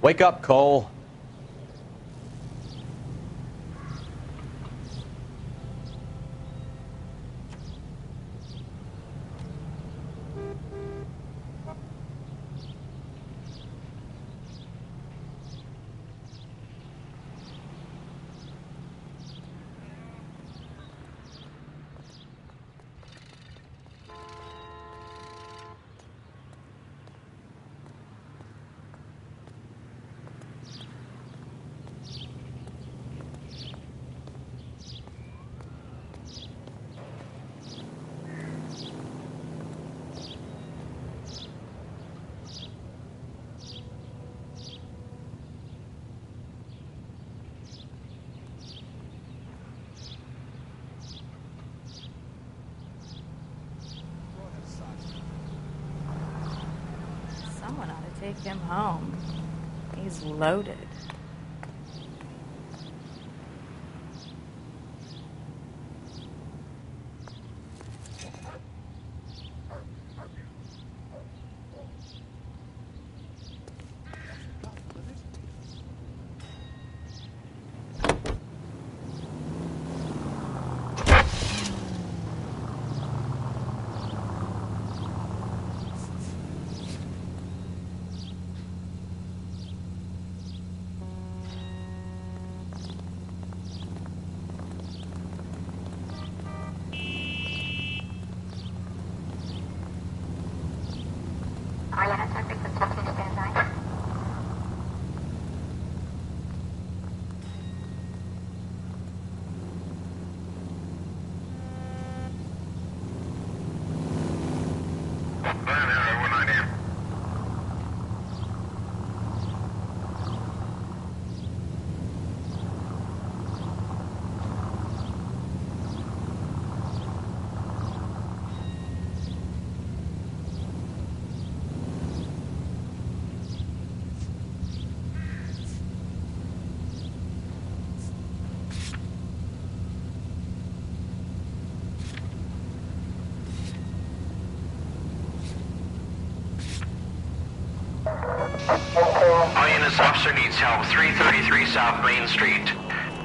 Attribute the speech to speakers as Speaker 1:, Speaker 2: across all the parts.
Speaker 1: Wake up, Cole.
Speaker 2: Someone ought to take him home. He's loaded.
Speaker 3: INS officer needs help. 333 South Main Street.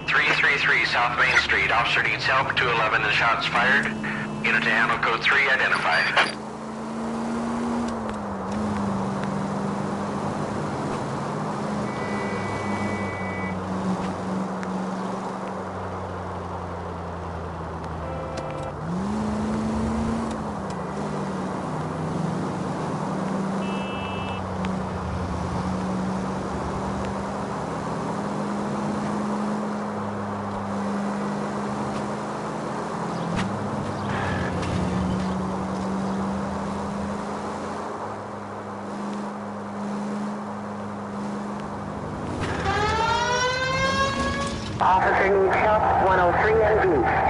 Speaker 3: 333 South Main Street. Officer needs help. 211 and shots fired. Unit to handle code 3 identified.
Speaker 4: Officer needs help, 103 and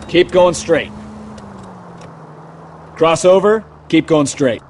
Speaker 5: Keep going straight. Cross over, keep going straight.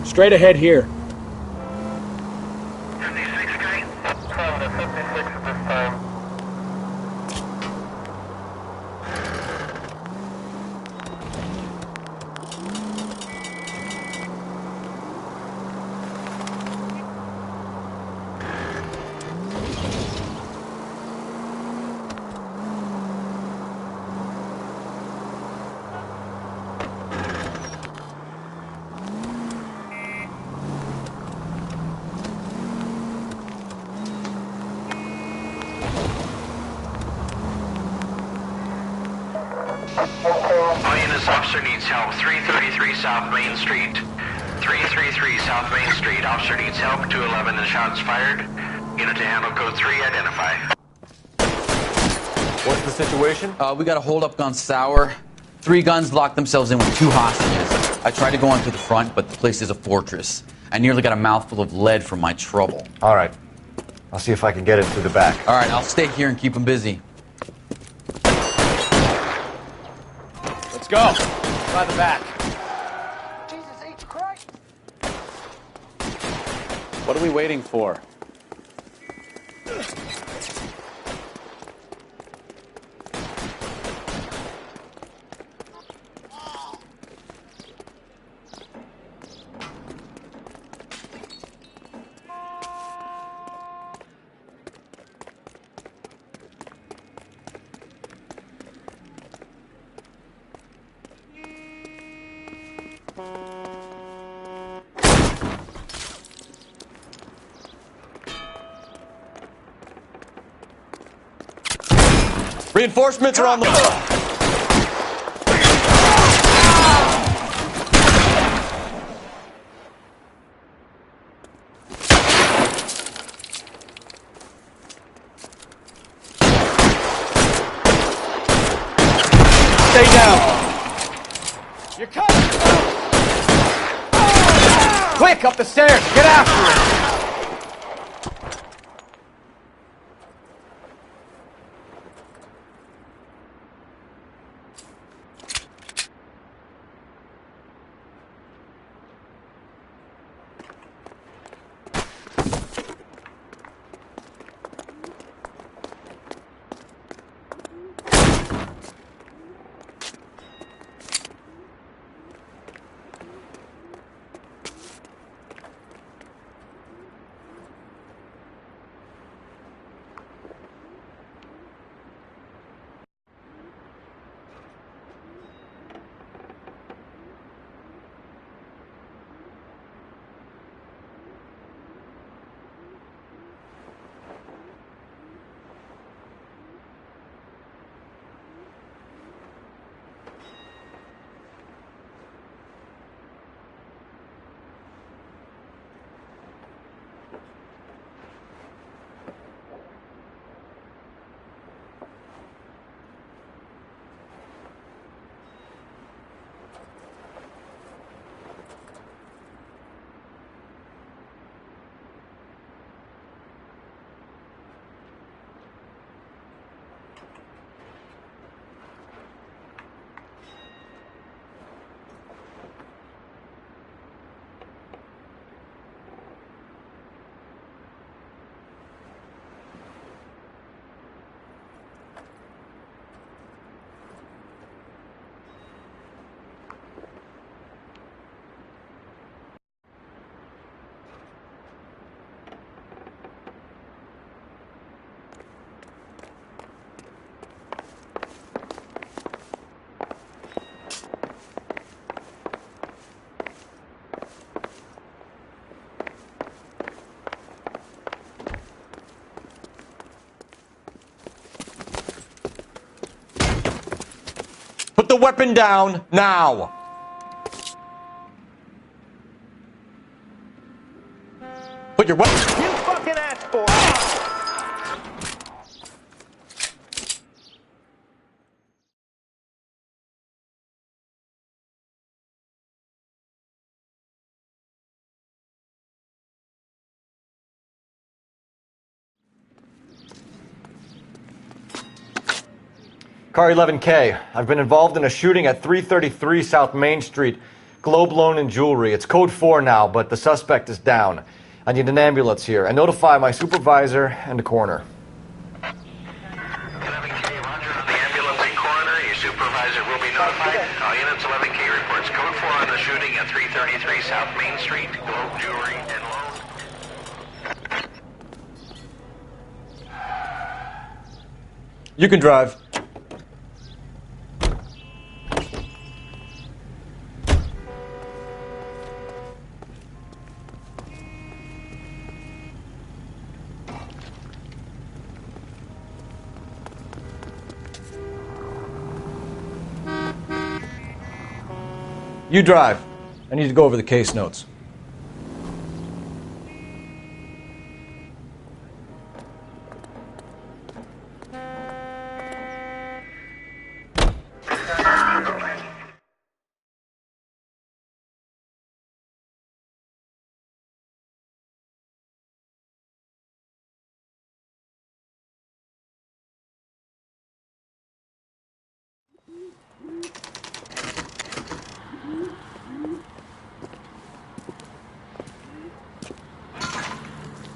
Speaker 5: Straight ahead here.
Speaker 3: 56 Street.
Speaker 4: 56 at this time.
Speaker 3: INS officer needs help. 333 South Main Street. 333 South Main Street. Officer needs help. 211 and shots fired. Unit to handle code 3, identify.
Speaker 1: What's the situation?
Speaker 6: We got a hold-up gone sour. 3 guns locked themselves in with 2 hostages. I tried to go onto the front, but the place is a fortress. I nearly got a mouthful of lead from my trouble.
Speaker 1: All right. I'll see if I can get it through the back.
Speaker 6: All right, I'll stay here and keep them busy.
Speaker 5: Let's go. By the back.
Speaker 4: Jesus H. Christ!
Speaker 5: What are we waiting for?
Speaker 1: Reinforcements are on the...
Speaker 5: Stay down. You're coming. Quick, up the stairs. Get after it.
Speaker 1: Put the weapon down, now! Put your weapon...
Speaker 4: You fucking asked for it!
Speaker 1: Car 11K. I've been involved in a shooting at 333 South Main Street. Globe Loan and Jewelry. It's code 4 now, but the suspect is down. I need an ambulance here. And notify my supervisor and the coroner.
Speaker 3: 11K, roger on the ambulance and coroner. Your supervisor will be notified. All units, 11K reports code 4 on the shooting at 333 South Main Street. Globe Jewelry and Loan.
Speaker 1: You can drive. You drive. I need to go over the case notes.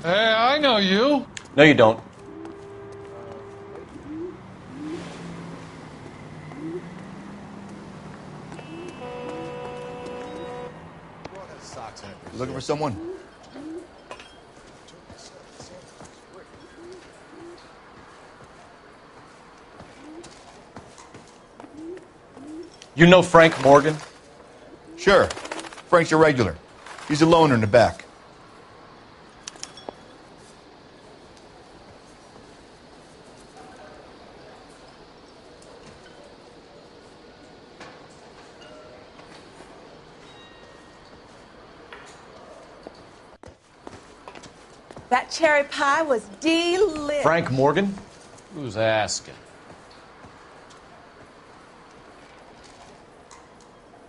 Speaker 7: Hey, I know you.
Speaker 1: No, you don't.
Speaker 8: Looking for someone?
Speaker 1: You know Frank Morgan?
Speaker 8: Sure. Frank's a regular. He's a loner in the back.
Speaker 2: That cherry pie was delicious.
Speaker 1: Frank Morgan?
Speaker 7: Who's asking?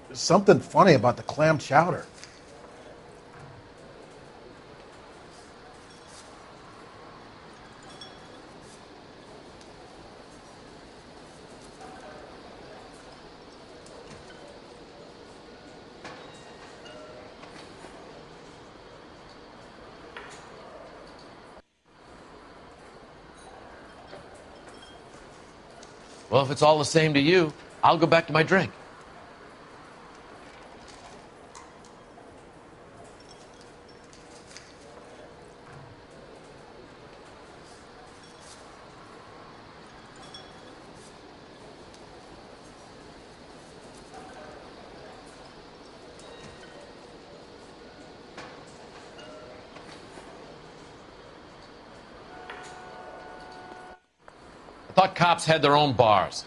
Speaker 9: There's something funny about the clam chowder.
Speaker 7: Well, if it's all the same to you, I'll go back to my drink. I thought cops had their own bars.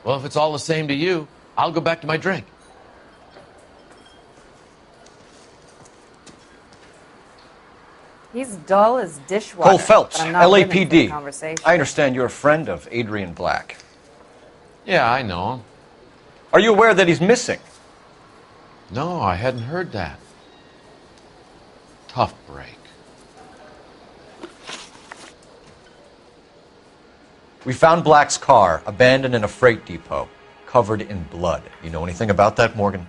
Speaker 7: Well, if it's all the same to you, I'll go back to my drink.
Speaker 2: He's dull as dishwater.
Speaker 1: Cole Phelps,
Speaker 2: but I'm not living for the
Speaker 1: LAPD.
Speaker 2: conversation.
Speaker 1: I understand you're a friend of Adrian Black.
Speaker 7: Yeah, I know him.
Speaker 1: Are you aware that he's missing?
Speaker 7: No, I hadn't heard that. Tough break.
Speaker 1: We found Black's car abandoned in a freight depot, covered in blood. You know anything about that, Morgan?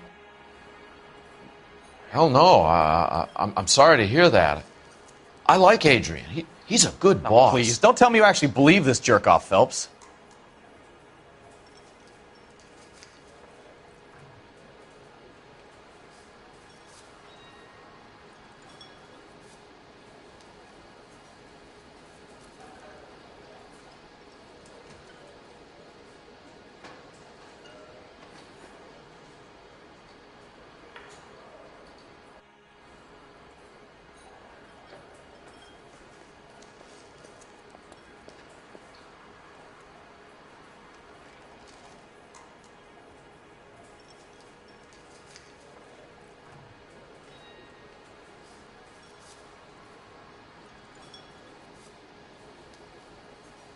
Speaker 7: Hell no. I'm sorry to hear that. I like Adrian. He's a good boss.
Speaker 5: Please, don't tell me you actually believe this jerk-off, Phelps.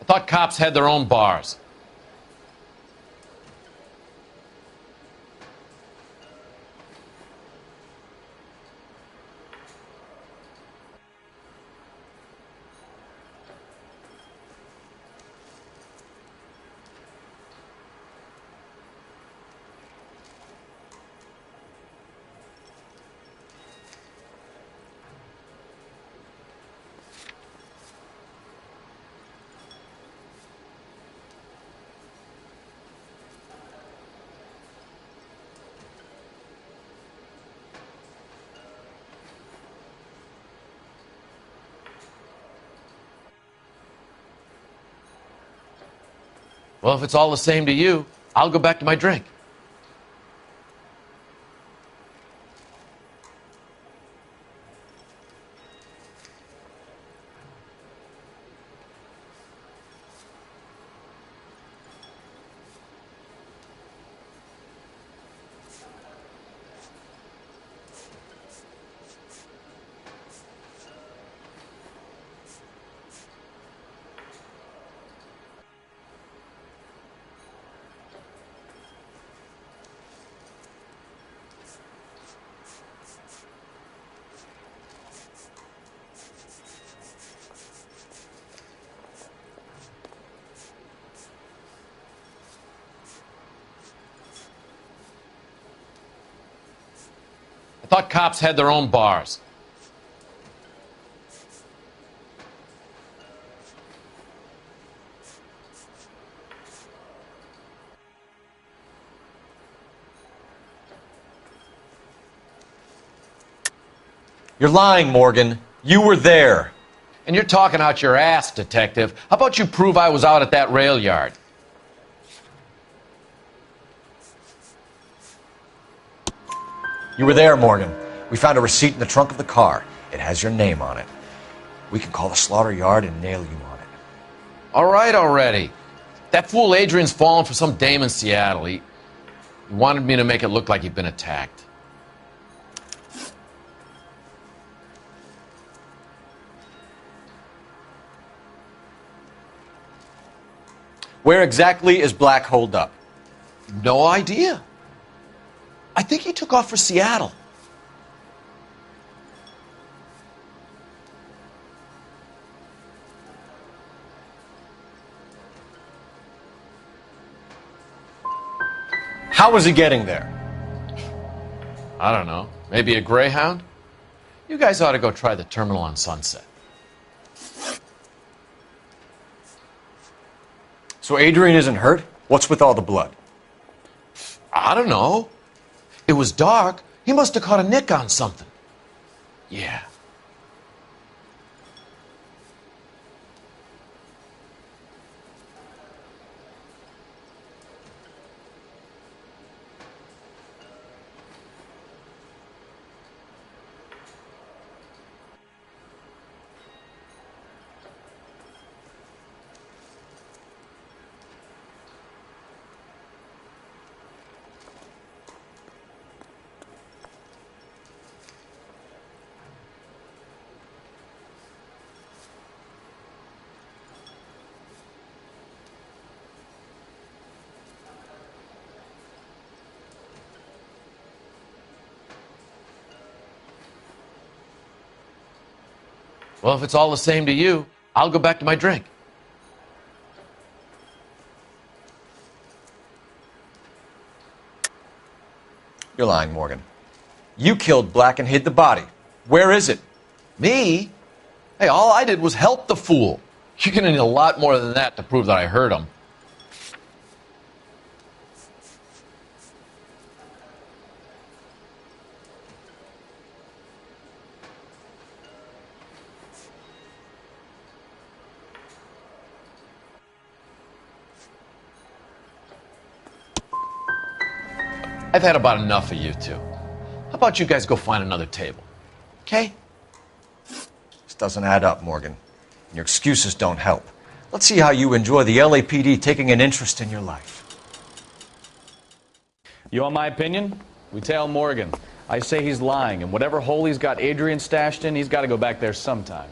Speaker 7: I thought cops had their own bars. Well, if it's all the same to you, I'll go back to my drink. I thought cops had their own bars.
Speaker 1: You're lying, Morgan. You were there.
Speaker 7: And you're talking out your ass, detective. How about you prove I was out at that rail yard?
Speaker 1: You were there, Morgan. We found a receipt in the trunk of the car. It has your name on it. We can call the slaughter yard and nail you on it.
Speaker 7: All right already. That fool Adrian's fallen for some dame in Seattle. He wanted me to make it look like he'd been attacked.
Speaker 1: Where exactly is Black holed up?
Speaker 7: No idea. I think he took off for Seattle.
Speaker 1: How was he getting there?
Speaker 7: I don't know. Maybe a Greyhound? You guys ought to go try the terminal on Sunset.
Speaker 1: So Adrian isn't hurt? What's with all the blood?
Speaker 7: I don't know. It was dark. He must have caught a nick on something. Yeah. Well, if it's all the same to you, I'll go back to my drink.
Speaker 1: You're lying, Morgan. You killed Black and hid the body. Where is it?
Speaker 7: Me? Hey, all I did was help the fool. You're gonna need a lot more than that to prove that I hurt him. I've had about enough of you two. How about you guys go find another table? Okay?
Speaker 1: This doesn't add up, Morgan. Your excuses don't help. Let's see how you enjoy the LAPD taking an interest in your life.
Speaker 5: You want my opinion? We tail Morgan. I say he's lying, and whatever hole he's got Adrian stashed in, he's got to go back there sometime.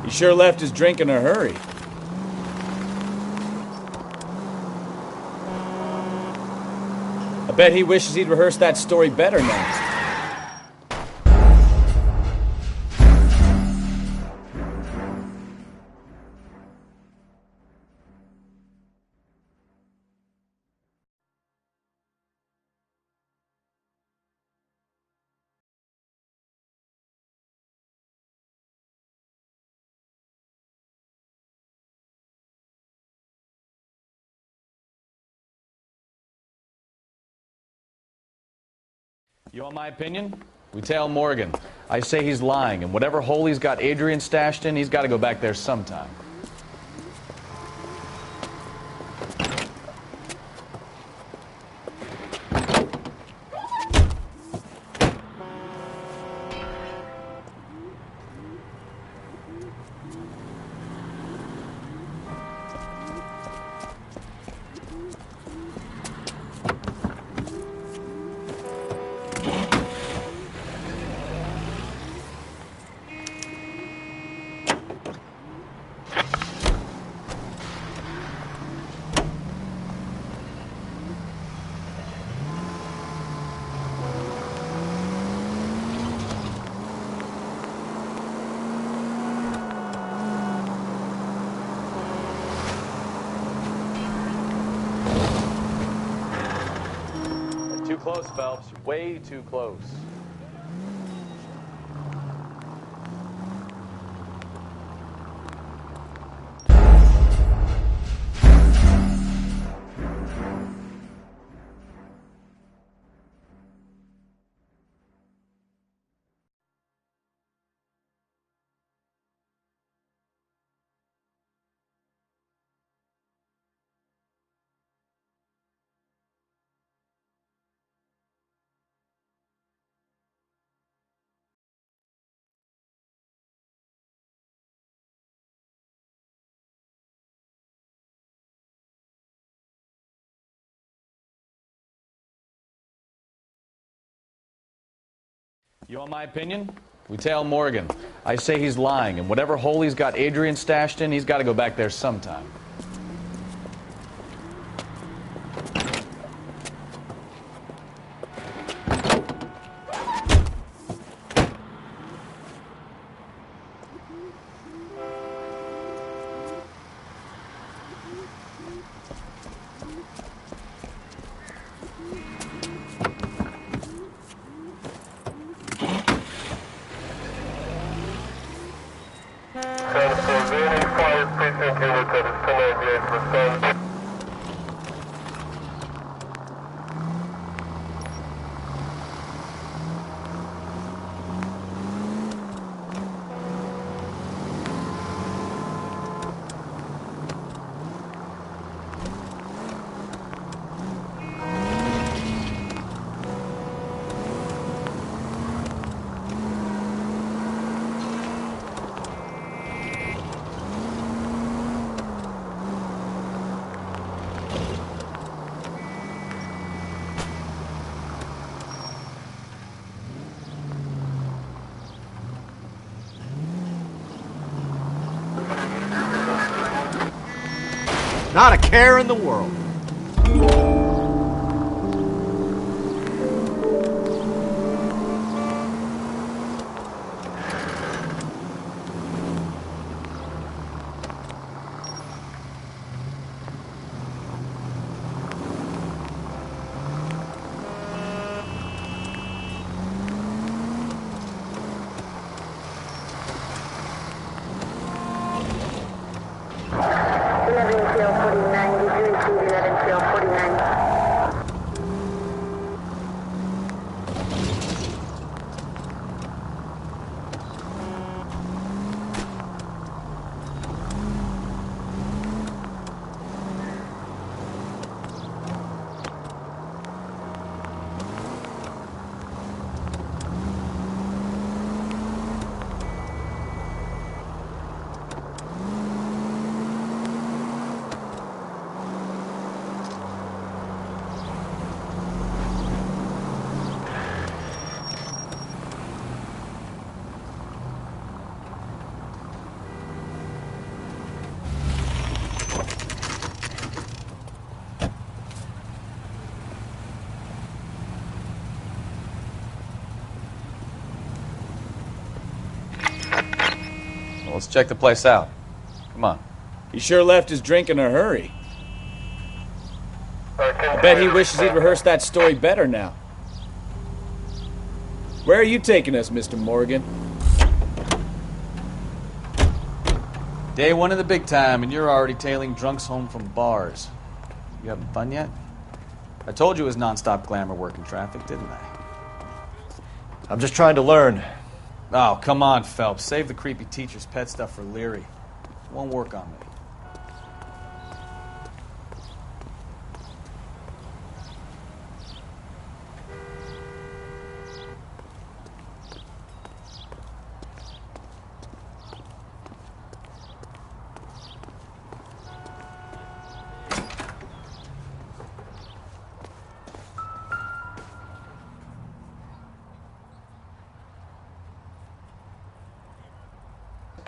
Speaker 5: He sure left his drink in a hurry. I bet he wishes he'd rehearsed that story better now. You want my opinion? We tail Morgan. I say he's lying, and whatever hole he's got Adrian stashed in, he's got to go back there sometime. Too close, Phelps. You're way too close. You want my opinion? We tail Morgan. I say he's lying, and whatever hole he's got Adrian stashed in, he's got to go back there sometime.
Speaker 1: Not a care in the world.
Speaker 5: Let's check the place out. Come on.
Speaker 10: He sure left his drink in a hurry. I bet he wishes he'd rehearsed that story better now. Where are you taking us, Mr. Morgan?
Speaker 5: Day one of the big time, and you're already tailing drunks home from bars. You having fun yet? I told you it was non-stop glamour work in traffic, didn't I?
Speaker 1: I'm just trying to learn.
Speaker 5: Oh, come on, Phelps. Save the creepy teacher's pet stuff for Leary. It won't work on me.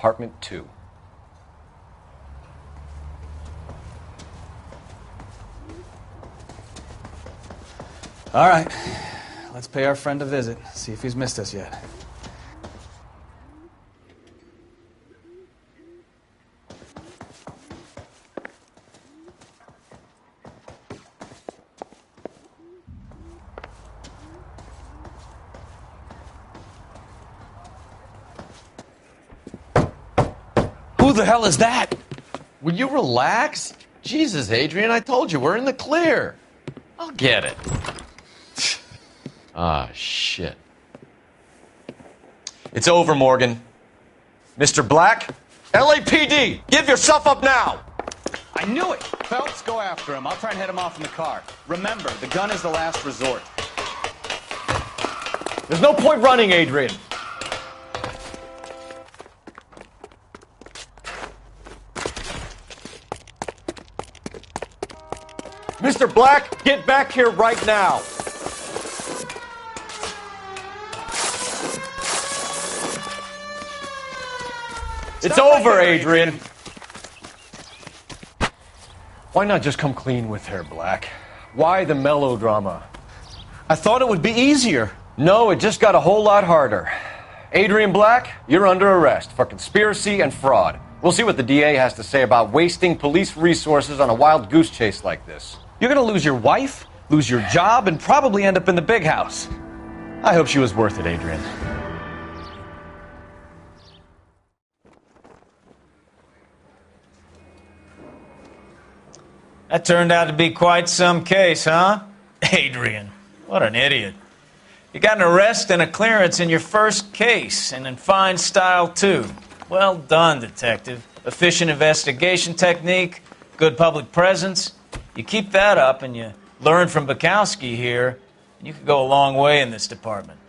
Speaker 1: Apartment 2.
Speaker 5: All right. Let's pay our friend a visit. See if he's missed us yet.
Speaker 7: Who the hell is that? Will you relax? Jesus, Adrian, I told you, we're in the clear. I'll get it. Ah, shit.
Speaker 1: It's over, Morgan. Mr. Black, LAPD, give yourself up now!
Speaker 5: I knew it! Phelps, go after him. I'll try and head him off in the car. Remember, the gun is the last resort.
Speaker 1: There's no point running, Adrian. Mr. Black, get back here right now. It's over, Adrian. Why not just come clean with her, Black? Why the melodrama?
Speaker 11: I thought it would be easier.
Speaker 1: No, it just got a whole lot harder. Adrian Black, you're under arrest for conspiracy and fraud. We'll see what the DA has to say about wasting police resources on a wild goose chase like this.
Speaker 11: You're going to lose your wife, lose your job, and probably end up in the big house. I hope she was worth it, Adrian.
Speaker 12: That turned out to be quite some case, huh? Adrian, what an idiot. You got an arrest and a clearance in your first case, and in fine style, too. Well done, detective. Efficient investigation technique, good public presence. You keep that up and you learn from Bukowski here, and you could go a long way in this department.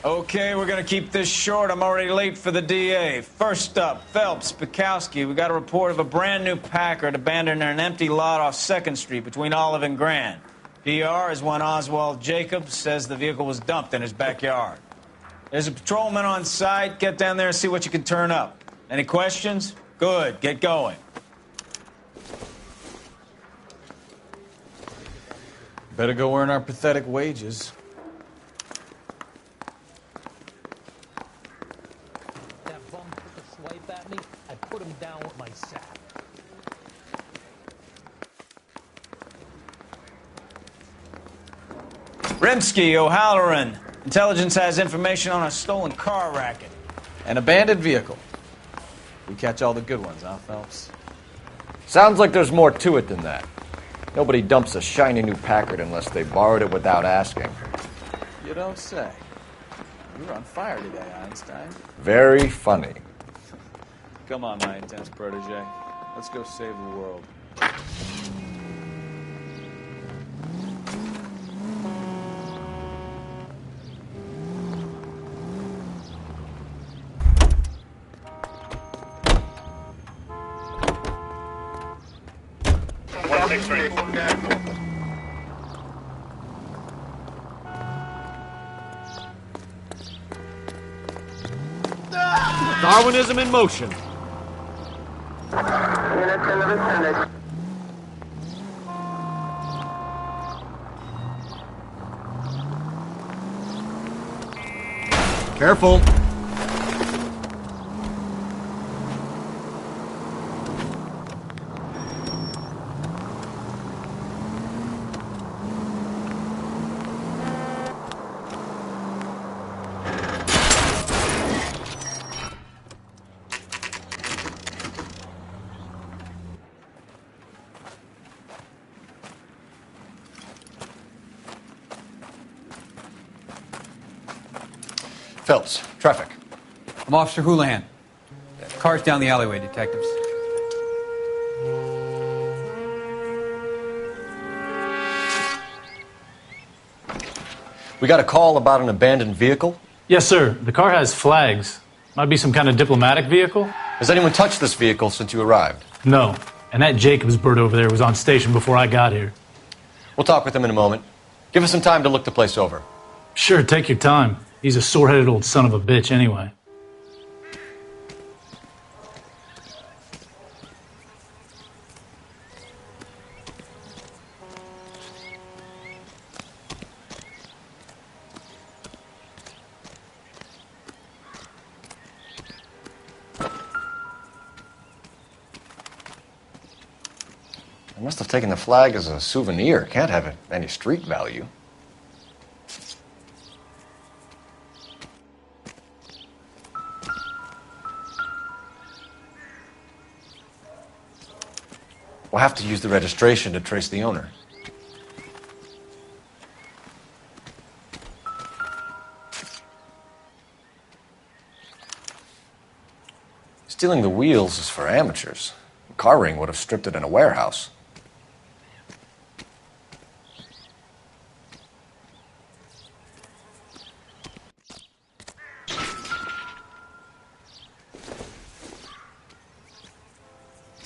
Speaker 12: Okay, we're going to keep this short. I'm already late for the DA. First up, Phelps, Bukowski. We got a report of a brand new Packard abandoned in an empty lot off 2nd Street between Olive and Grand. PR is one Oswald Jacobs says the vehicle was dumped in his backyard. There's a patrolman on site. Get down there and see what you can turn up. Any questions? Good. Get going.
Speaker 5: Better go earn our pathetic wages.
Speaker 13: Put him down with my sack.
Speaker 12: Rimsky, O'Halloran. Intelligence has information on a stolen car racket.
Speaker 5: An abandoned vehicle. We catch all the good ones, huh, Phelps?
Speaker 1: Sounds like there's more to it than that. Nobody dumps a shiny new Packard unless they borrowed it without asking.
Speaker 5: You don't say. You're on fire today, Einstein.
Speaker 1: Very funny.
Speaker 5: Come on, my intense protege. Let's go save the world.
Speaker 1: Darwinism in motion. Careful. Phelps, traffic.
Speaker 14: I'm Officer Houlihan. Car's down the alleyway, detectives.
Speaker 1: We got a call about an abandoned vehicle.
Speaker 15: Yes, sir. The car has flags. Might be some kind of diplomatic vehicle.
Speaker 1: Has anyone touched this vehicle since you arrived?
Speaker 15: No. And that Jacobs bird over there was on station before I got here.
Speaker 1: We'll talk with him in a moment. Give us some time to look the place over.
Speaker 15: Sure, take your time. He's a sore-headed old son of a bitch anyway.
Speaker 1: I must have taken the flag as a souvenir. Can't have any street value. We'll have to use the registration to trace the owner. Stealing the wheels is for amateurs. A car ring would have stripped it in a warehouse.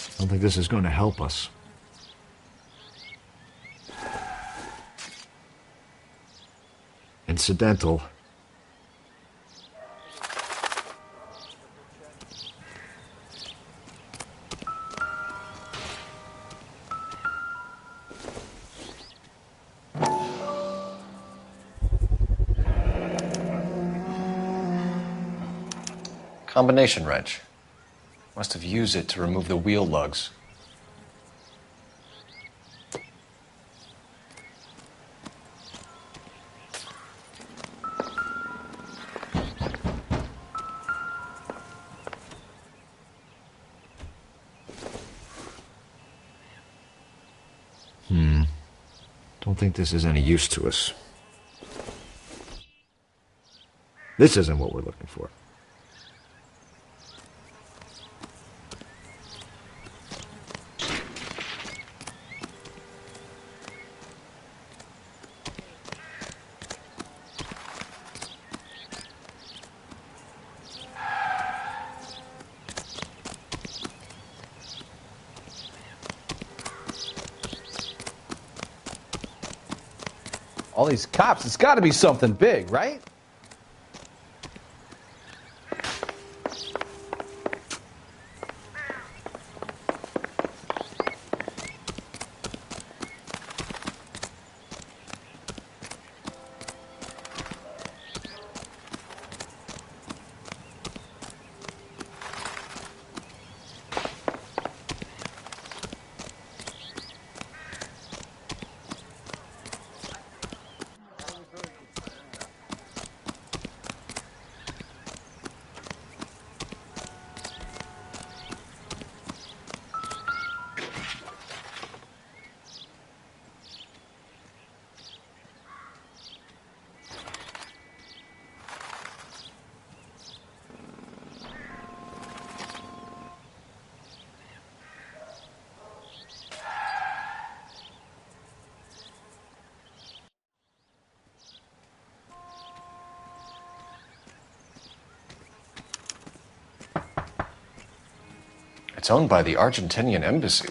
Speaker 9: I don't think this is going to help us. Incidental.
Speaker 1: Combination wrench. Must have used it to remove the wheel lugs.
Speaker 9: Don't think this is any use to us. This isn't what we're looking for.
Speaker 11: All these cops, it's got to be something big, right?
Speaker 1: It's owned by the Argentinian embassy.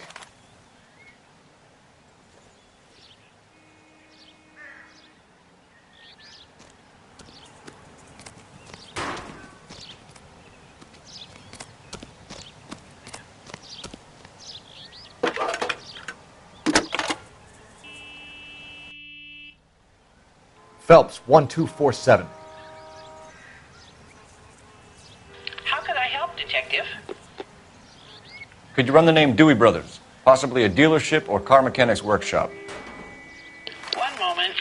Speaker 1: Phelps, 1247.
Speaker 16: How can I help, Detective?
Speaker 11: Could you run the name Dewey Brothers? Possibly a dealership or car mechanics workshop.
Speaker 16: One moment.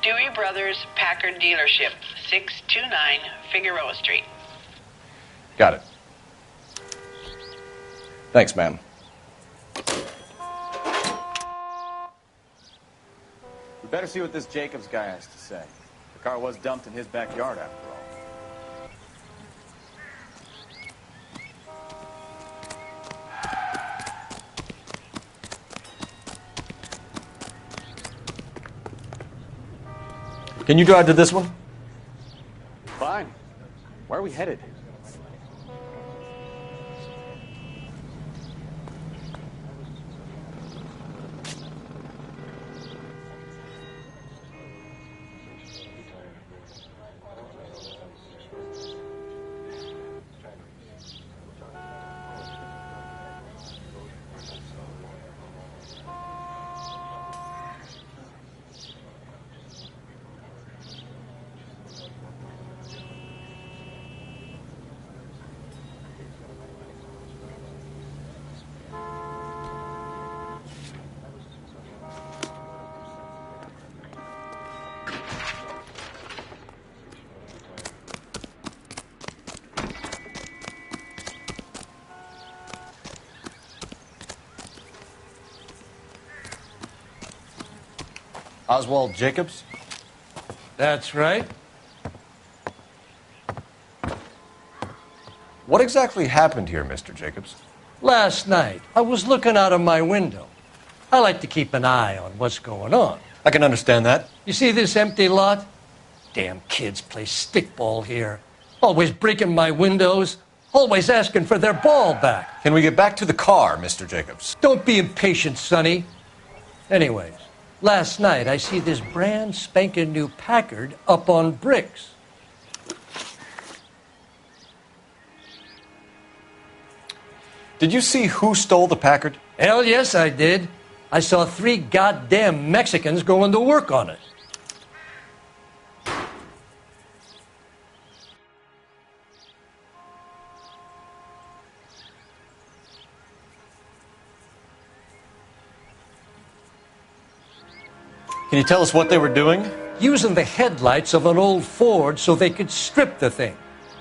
Speaker 16: Dewey Brothers Packard Dealership, 629 Figueroa Street.
Speaker 11: Got it. Thanks, ma'am.
Speaker 5: We better see what this Jacobs guy has to say. The car was dumped in his backyard, after all.
Speaker 11: Can you drive to this one?
Speaker 5: Fine. Where are we headed?
Speaker 11: Oswald Jacobs?
Speaker 17: That's right.
Speaker 11: What exactly happened here, Mr. Jacobs?
Speaker 17: Last night, I was looking out of my window. I like to keep an eye on what's going on.
Speaker 11: I can understand that.
Speaker 17: You see this empty lot? Damn kids play stickball here. Always breaking my windows. Always asking for their ball back.
Speaker 11: Can we get back to the car, Mr. Jacobs?
Speaker 17: Don't be impatient, Sonny. Anyways, last night I see this brand spanking new Packard up on bricks.
Speaker 11: Did you see who stole the Packard?
Speaker 17: Hell yes, I did. I saw 3 goddamn Mexicans going to work on it.
Speaker 11: Can you tell us what they were doing?
Speaker 17: Using the headlights of an old Ford so they could strip the thing.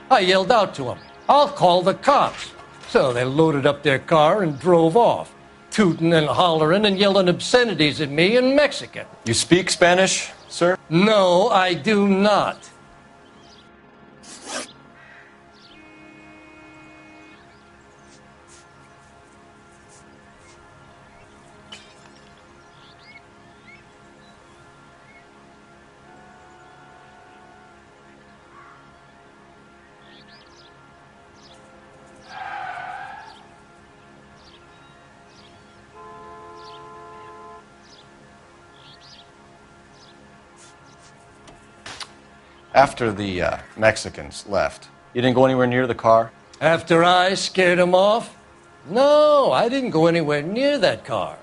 Speaker 17: I yelled out to them, "I'll call the cops." So they loaded up their car and drove off, tooting and hollering and yelling obscenities at me in Mexican.
Speaker 11: You speak Spanish, sir?
Speaker 17: No, I do not.
Speaker 11: After the Mexicans left, you didn't go anywhere near the car?
Speaker 17: After I scared them off? No, I didn't go anywhere near that car.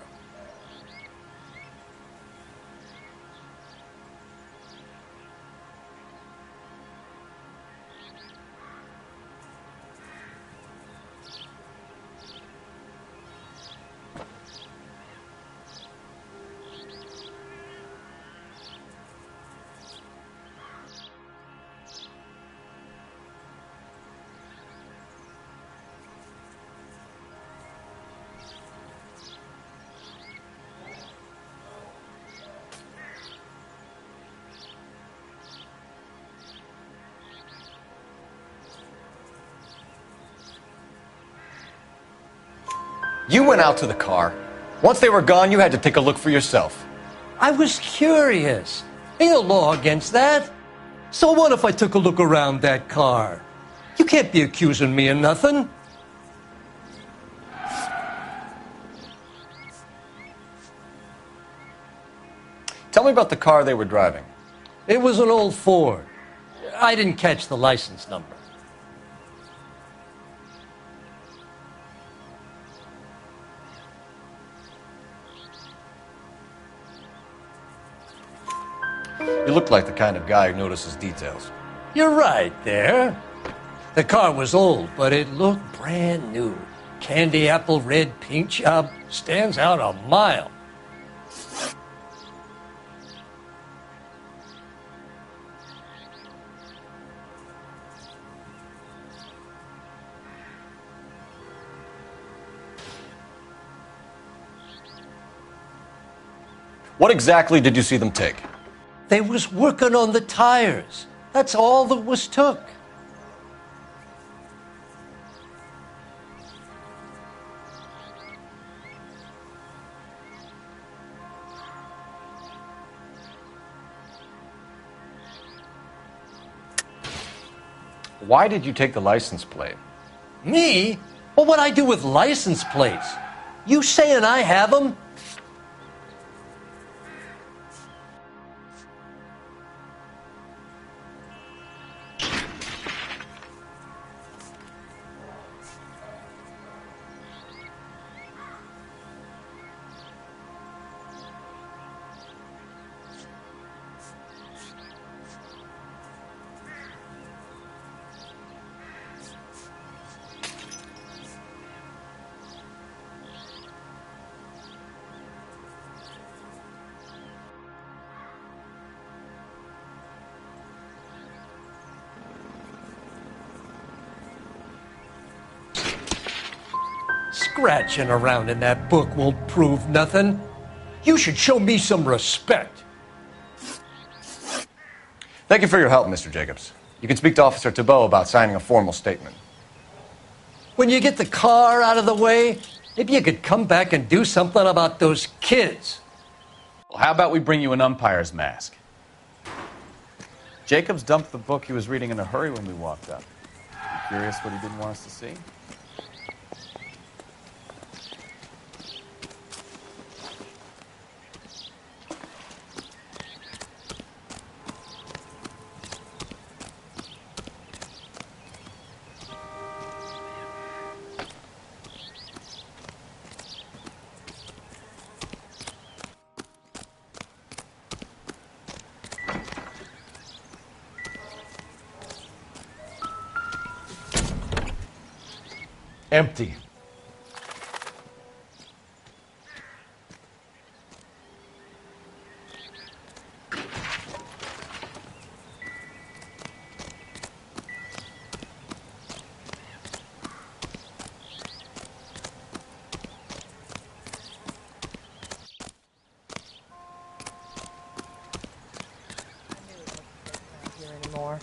Speaker 11: You went out to the car. Once they were gone, you had to take a look for yourself.
Speaker 17: I was curious. Ain't no law against that. So what if I took a look around that car? You can't be accusing me of nothing.
Speaker 11: Tell me about the car they were driving.
Speaker 17: It was an old Ford. I didn't catch the license number.
Speaker 1: You look like the kind of guy who notices details.
Speaker 17: You're right there. The car was old, but it looked brand new. Candy apple red paint job stands out a mile.
Speaker 1: What exactly did you see them take?
Speaker 17: They was working on the tires. That's all that was took.
Speaker 1: Why did you take the license plate?
Speaker 17: Me? Well, what'd I do with license plates? You saying I have them? Scratching around in that book won't prove nothing. You should show me some respect.
Speaker 1: Thank you for your help, Mr. Jacobs. You can speak to Officer Thibault about signing a formal statement.
Speaker 17: When you get the car out of the way, maybe you could come back and do something about those kids.
Speaker 5: Well, how about we bring you an umpire's mask? Jacobs dumped the book he was reading in a hurry when we walked up. You curious what he didn't want us to see?
Speaker 1: Empty.
Speaker 2: Here anymore.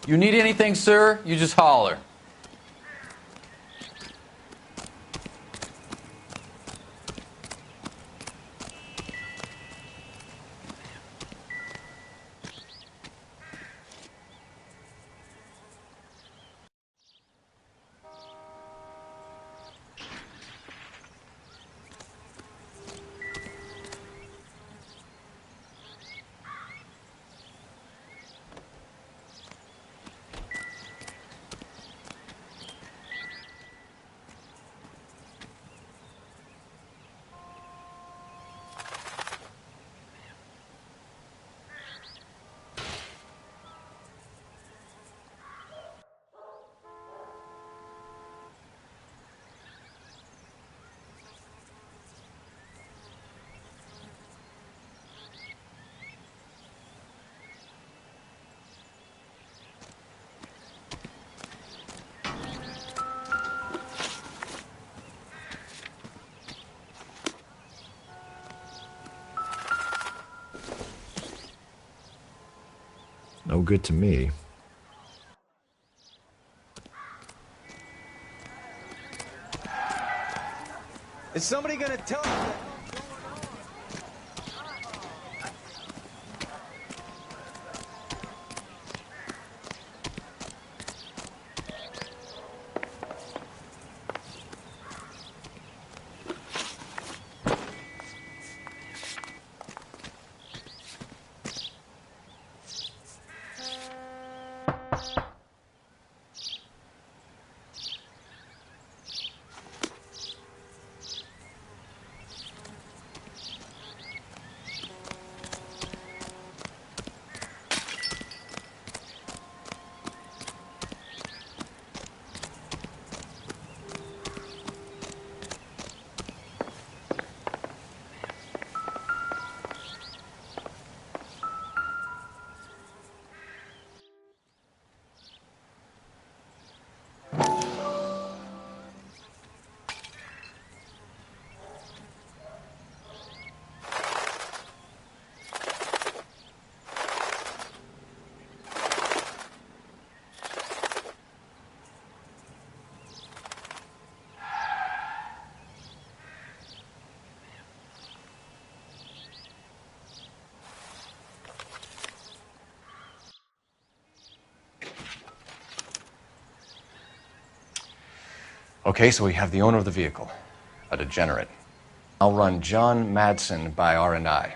Speaker 6: You need anything, sir? You just holler.
Speaker 9: No good to me.
Speaker 12: Is somebody gonna tell me?
Speaker 1: Okay, so we have the owner of the vehicle, a degenerate. I'll run John Madsen by R&I.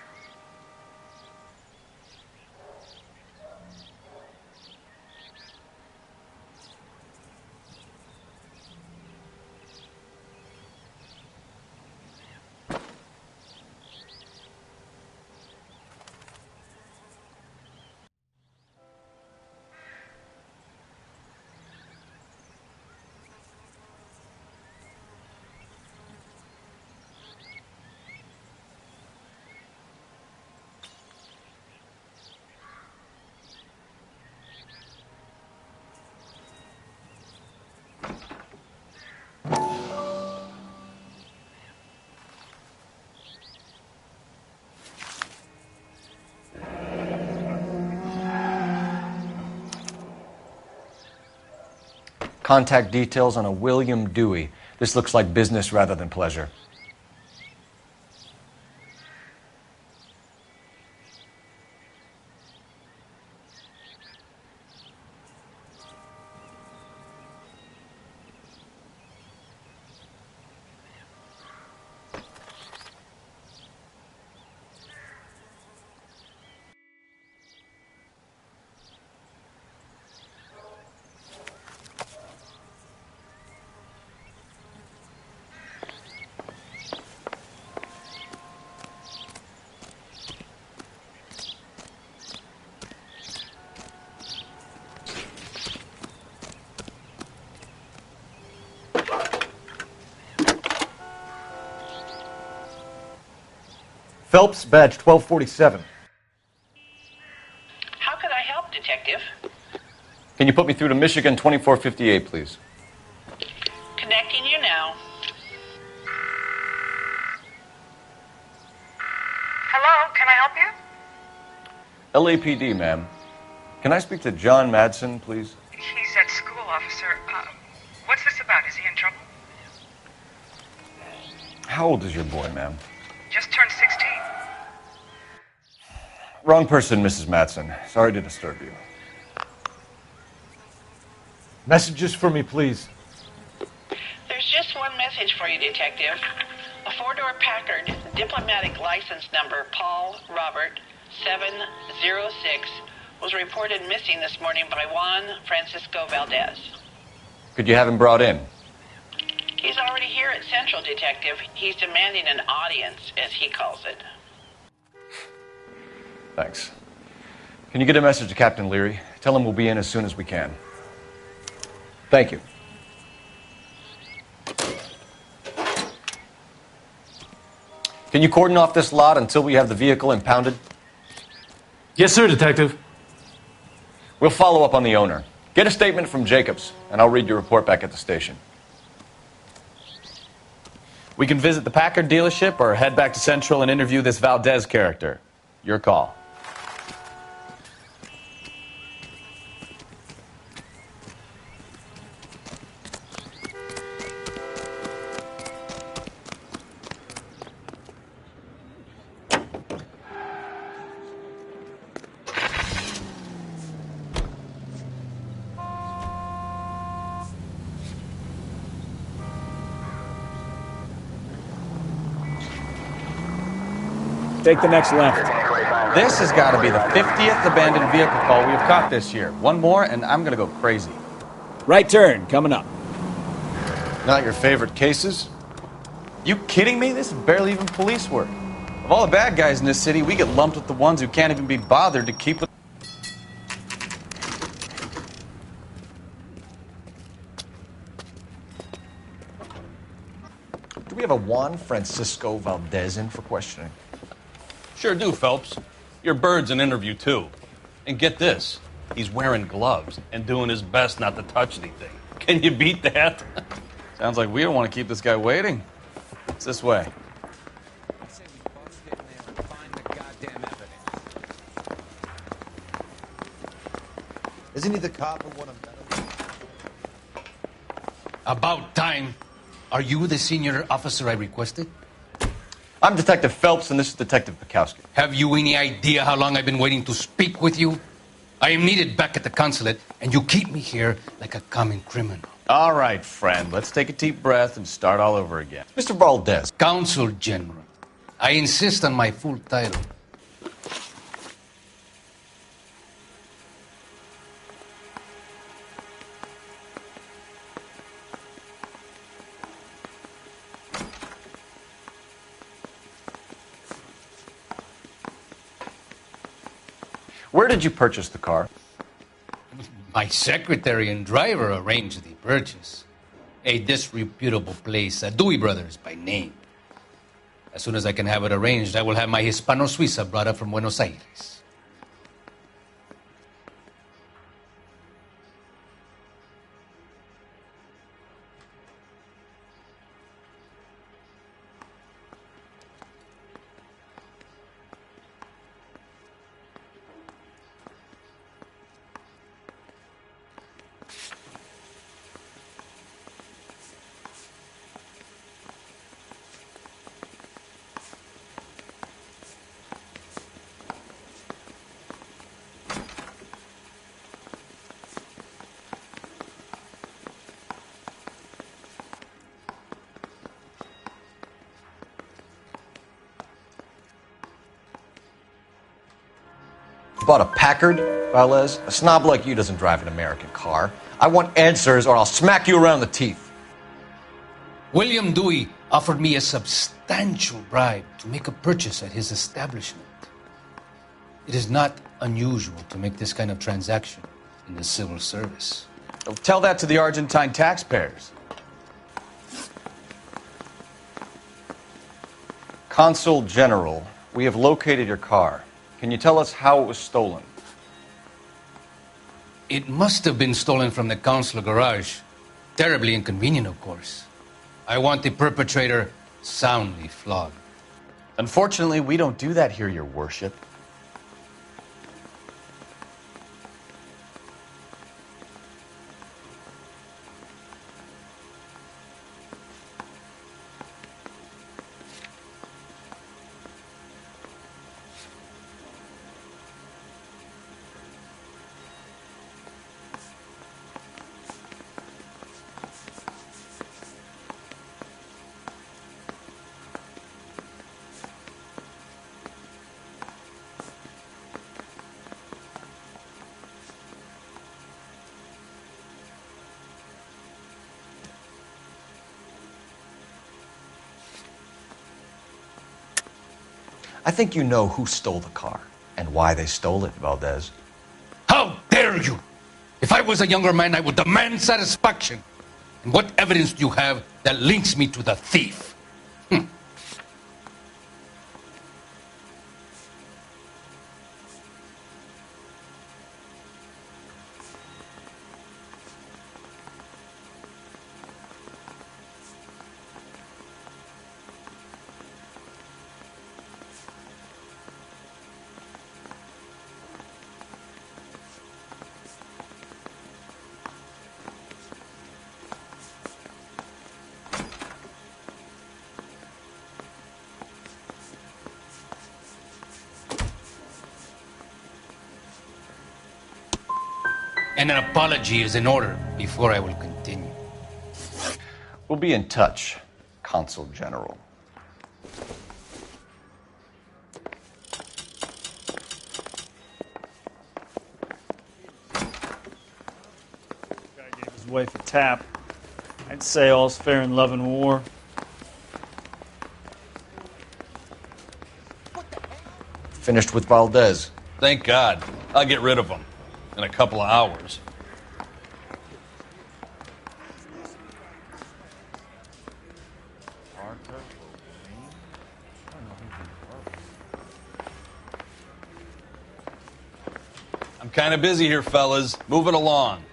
Speaker 1: Contact details on a William Dewey. This looks like business rather than pleasure. Phelps, badge 1247.
Speaker 16: How could I help, Detective?
Speaker 1: Can you put me through to Michigan 2458, please?
Speaker 16: Connecting you now.
Speaker 18: Hello, can I help you?
Speaker 1: LAPD, ma'am. Can I speak to John Madsen, please?
Speaker 18: He's at school, officer. What's this about? Is he in trouble?
Speaker 1: How old is your boy, ma'am?
Speaker 18: Just turned 16.
Speaker 1: Wrong person, Mrs. Madsen. Sorry to disturb you. Messages for me, please.
Speaker 16: There's just one message for you, Detective. A four-door Packard, diplomatic license number Paul Robert 706, was reported missing this morning by Juan Francisco Valdez.
Speaker 1: Could you have him brought in?
Speaker 16: He's already here at Central, Detective. He's demanding an audience, as he calls it.
Speaker 1: Thanks. Can you get a message to Captain Leary? Tell him we'll be in as soon as we can. Thank you. Can you cordon off this lot until we have the vehicle impounded?
Speaker 15: Yes, sir, Detective.
Speaker 1: We'll follow up on the owner. Get a statement from Jacobs, and I'll read your report back at the station.
Speaker 5: We can visit the Packard dealership or head back to Central and interview this Valdez character. Your call.
Speaker 10: Take the next left.
Speaker 5: This has got to be the 50th abandoned vehicle call we have caught this year. One more, and I'm going to go crazy.
Speaker 10: Right turn, coming up.
Speaker 1: Not your favorite cases?
Speaker 5: You kidding me? This is barely even police work. Of all the bad guys in this city, we get lumped with the ones who can't even be bothered to keep with...
Speaker 1: Do we have a Juan Francisco Valdez in for questioning?
Speaker 19: Sure do, Phelps. Your bird's an interview, too. And get this, he's wearing gloves and doing his best not to touch anything. Can you beat that?
Speaker 5: Sounds like we don't want to keep this guy waiting. It's this way.
Speaker 8: Isn't he the cop who won a medal?
Speaker 17: About time. Are you the senior officer I requested?
Speaker 1: I'm Detective Phelps, and this is Detective Bukowski.
Speaker 17: Have you any idea how long I've been waiting to speak with you? I am needed back at the consulate, and you keep me here like a common criminal.
Speaker 5: All right, friend. Let's take a deep breath and start all over again.
Speaker 1: Mr. Valdez.
Speaker 17: Consul General. I insist on my full title.
Speaker 1: Where did you purchase the car?
Speaker 17: My secretary and driver arranged the purchase. A disreputable place, Dewey Brothers by name. As soon as I can have it arranged, I will have my Hispano Suiza brought up from Buenos Aires.
Speaker 1: Bought a Packard, Valdez? A snob like you doesn't drive an American car. I want answers or I'll smack you around the teeth.
Speaker 17: William Dewey offered me a substantial bribe to make a purchase at his establishment. It is not unusual to make this kind of transaction in the civil service.
Speaker 5: Tell that to the Argentine taxpayers.
Speaker 1: Consul General, we have located your car. Can you tell us how it was stolen?
Speaker 17: It must have been stolen from the consular garage. Terribly inconvenient, of course. I want the perpetrator soundly flogged.
Speaker 5: Unfortunately, we don't do that here, Your Worship.
Speaker 1: I think you know who stole the car and why they stole it, Valdez.
Speaker 17: How dare you! If I was a younger man, I would demand satisfaction. And what evidence do you have that links me to the thief? And an apology is in order before I will continue.
Speaker 1: We'll be in touch, Consul General.
Speaker 12: wife a tap. I'd say all's fair in love and war.
Speaker 1: Finished with Valdez.
Speaker 19: Thank God. I'll get rid of him in a couple of hours. I'm kind of busy here, fellas. Move it along.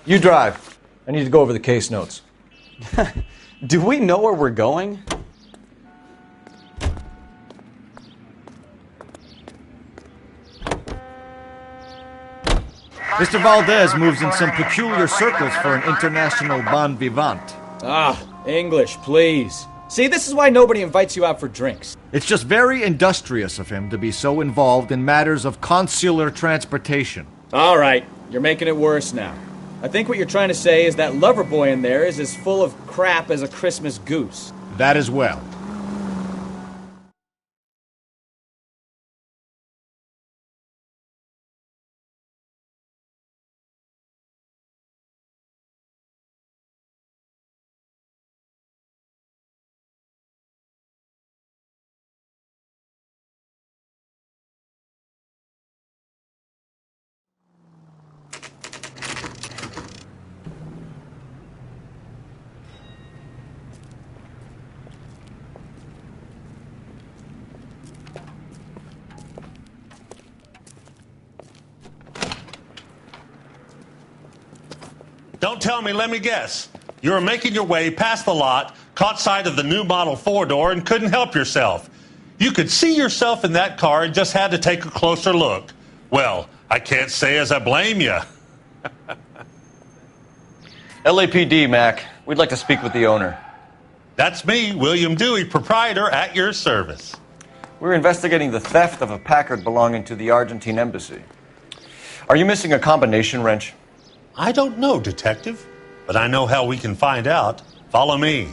Speaker 1: You drive. I need to go over the case notes.
Speaker 5: Do we know where we're going?
Speaker 9: Mr. Valdez moves in some peculiar circles for an international bon vivant.
Speaker 10: Ah, English, please. See, this is why nobody invites you out for drinks.
Speaker 9: It's just very industrious of him to be so involved in matters of consular transportation.
Speaker 10: All right, you're making it worse now. I think what you're trying to say is that lover boy in there is as full of crap as a Christmas goose.
Speaker 9: That as well.
Speaker 20: Don't tell me, let me guess. You were making your way past the lot, caught sight of the new model four-door, and couldn't help yourself. You could see yourself in that car and just had to take a closer look. Well, I can't say as I blame you.
Speaker 1: LAPD, Mac. We'd like to speak with the owner.
Speaker 20: That's me, William Dewey, proprietor, at your service.
Speaker 1: We're investigating the theft of a Packard belonging to the Argentine embassy. Are you missing a combination wrench?
Speaker 20: I don't know, Detective, but I know how we can find out. Follow me.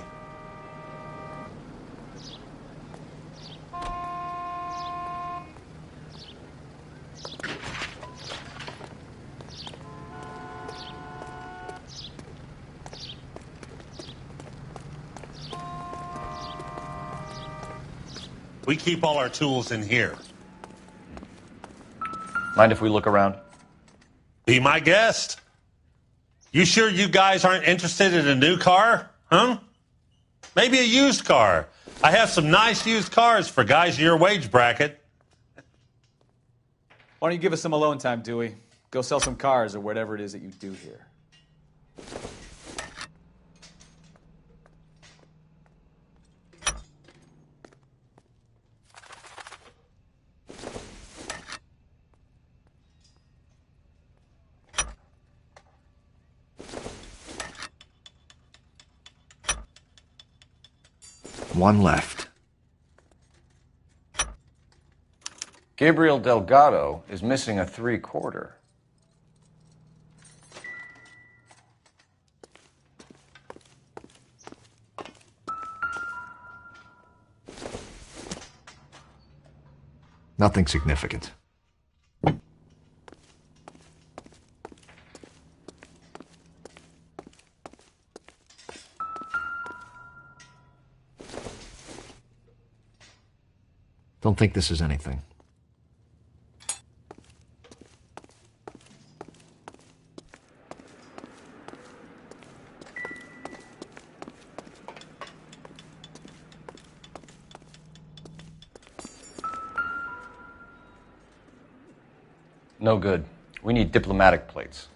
Speaker 20: We keep all our tools in here.
Speaker 1: Mind if we look around?
Speaker 20: Be my guest. You sure you guys aren't interested in a new car? Huh? Maybe a used car. I have some nice used cars for guys in your wage bracket.
Speaker 11: Why don't you give us some alone time, Dewey? Go sell some cars or whatever it is that you do here.
Speaker 9: One left.
Speaker 1: Gabriel Delgado is missing a 3/4.
Speaker 9: Nothing significant. Don't think this is anything.
Speaker 1: No good. We need diplomatic plates.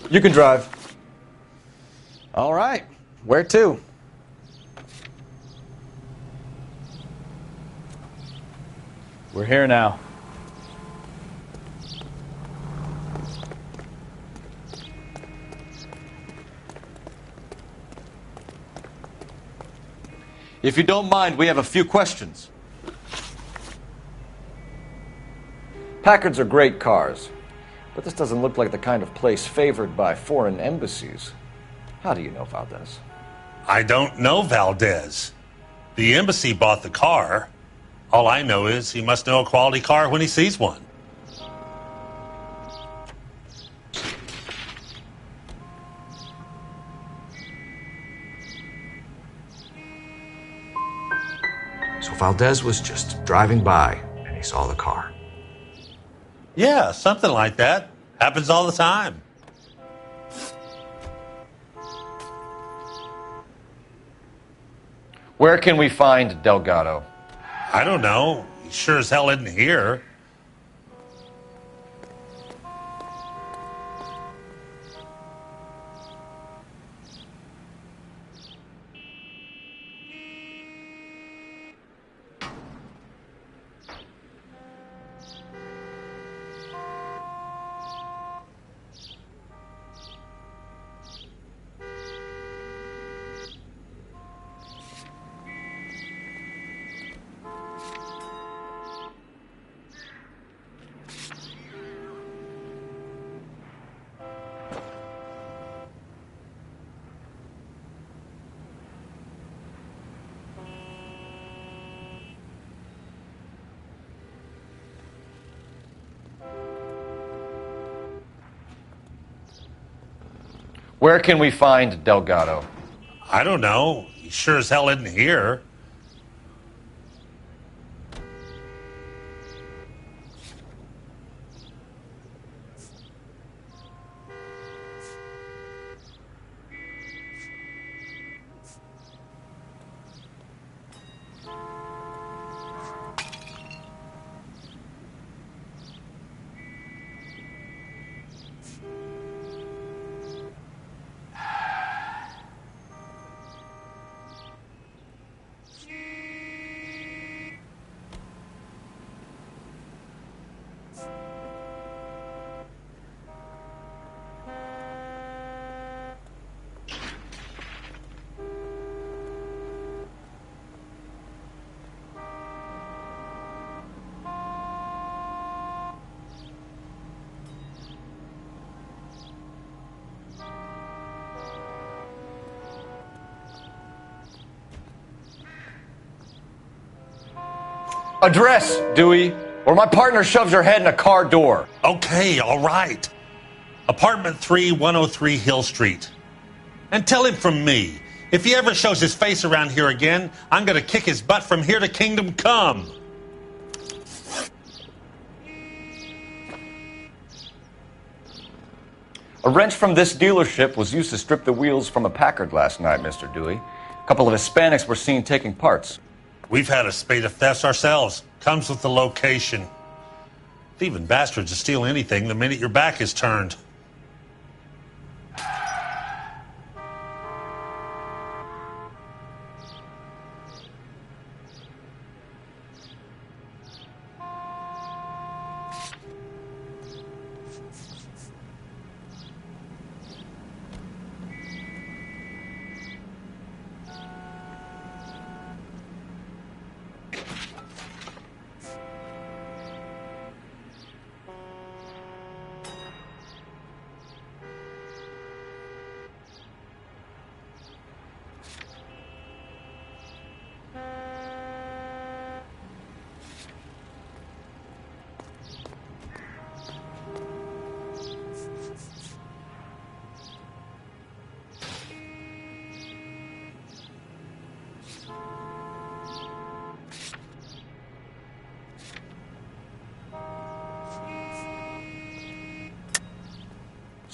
Speaker 1: You can drive.
Speaker 5: All right. Where to?
Speaker 11: We're here now.
Speaker 1: If you don't mind, we have a few questions. Packards are great cars, but this doesn't look like the kind of place favored by foreign embassies. How do you know Valdez?
Speaker 20: I don't know Valdez. The embassy bought the car. All I know is he must know a quality car when he sees one.
Speaker 9: So Valdez was just driving by, and he saw the car.
Speaker 20: Yeah, something like that. Happens all the time.
Speaker 1: Where can we find Delgado?
Speaker 20: I don't know. He sure as hell isn't here.
Speaker 1: Where can we find Delgado?
Speaker 20: I don't know. He sure as hell isn't here.
Speaker 1: Address, Dewey, or my partner shoves your head in a car door.
Speaker 20: Okay, all right. Apartment 3, 103 Hill Street. And tell him from me, if he ever shows his face around here again, I'm gonna kick his butt from here to Kingdom Come.
Speaker 1: A wrench from this dealership was used to strip the wheels from a Packard last night, Mr. Dewey. A couple of Hispanics were seen taking parts.
Speaker 20: We've had a spate of thefts ourselves. Comes with the location. Thieving bastards will steal anything the minute your back is turned.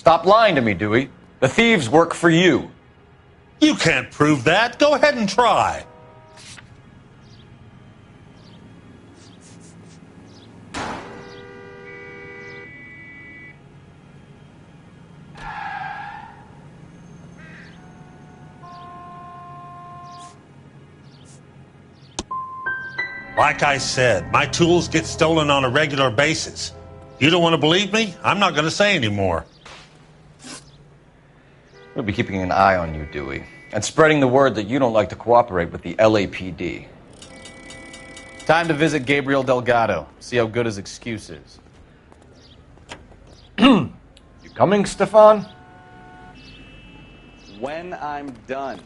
Speaker 1: Stop lying to me, Dewey. The thieves work for you.
Speaker 20: You can't prove that. Go ahead and try. Like I said, my tools get stolen on a regular basis. You don't want to believe me? I'm not going to say anymore.
Speaker 1: We'll be keeping an eye on you, Dewey. And spreading the word that you don't like to cooperate with the LAPD.
Speaker 5: Time to visit Gabriel Delgado. See how good his excuse is.
Speaker 1: You coming, Stefan?
Speaker 5: When I'm done.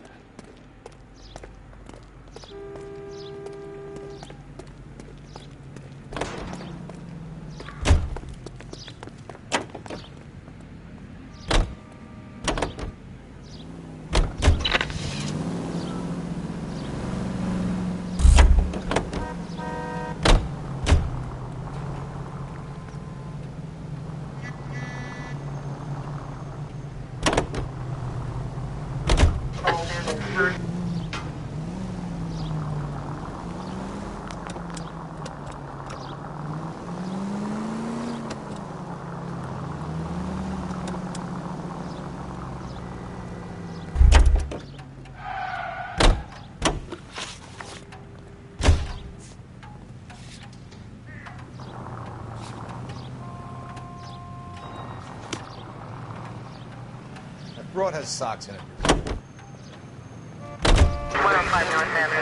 Speaker 5: Broad has socks in it.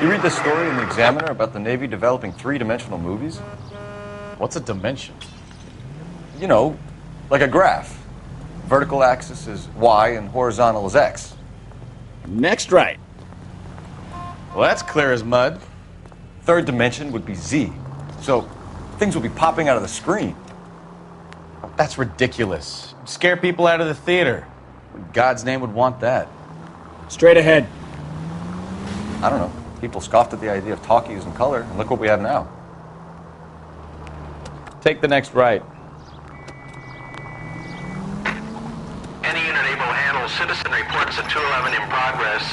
Speaker 1: You read the story in the Examiner about the Navy developing three-dimensional movies?
Speaker 5: What's a dimension?
Speaker 1: You know, like a graph. Vertical axis is Y and horizontal is X.
Speaker 10: Next right.
Speaker 5: Well, that's clear as mud.
Speaker 1: Third dimension would be Z. So things will be popping out of the screen.
Speaker 5: That's ridiculous. You'd scare people out of the theater. In God's name would want that.
Speaker 10: Straight ahead.
Speaker 1: I don't know. People scoffed at the idea of talkies in color, and look what we have now.
Speaker 5: Take the next right.
Speaker 3: Any unit able to handle citizen reports at 211 in progress.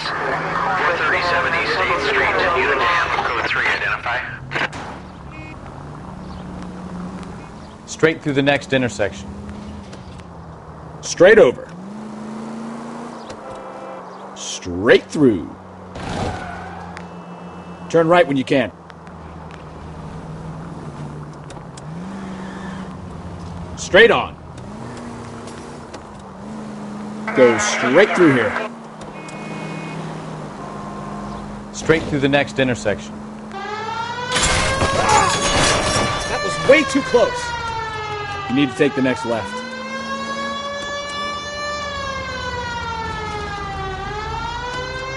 Speaker 3: 437 East 8th Street. Unit to handle code 3. Identify.
Speaker 5: Straight through the next intersection.
Speaker 10: Straight over. Straight through. Turn right when you can. Straight on. Go straight through here.
Speaker 5: Straight through the next intersection.
Speaker 10: That was way too close. You need to take the next left.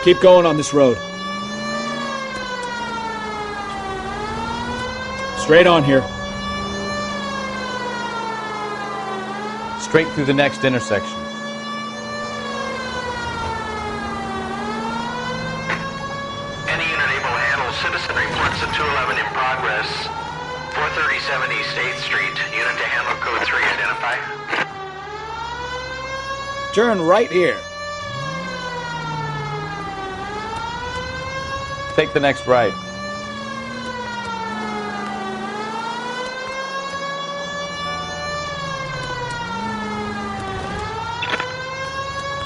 Speaker 10: Keep going on this road. Straight on here.
Speaker 5: Straight through the next intersection.
Speaker 3: Any unit able to handle citizen reports at 211 in progress. 437 East 8th Street. Unit to handle code 3. Identify.
Speaker 10: Turn right here.
Speaker 5: Take the next right.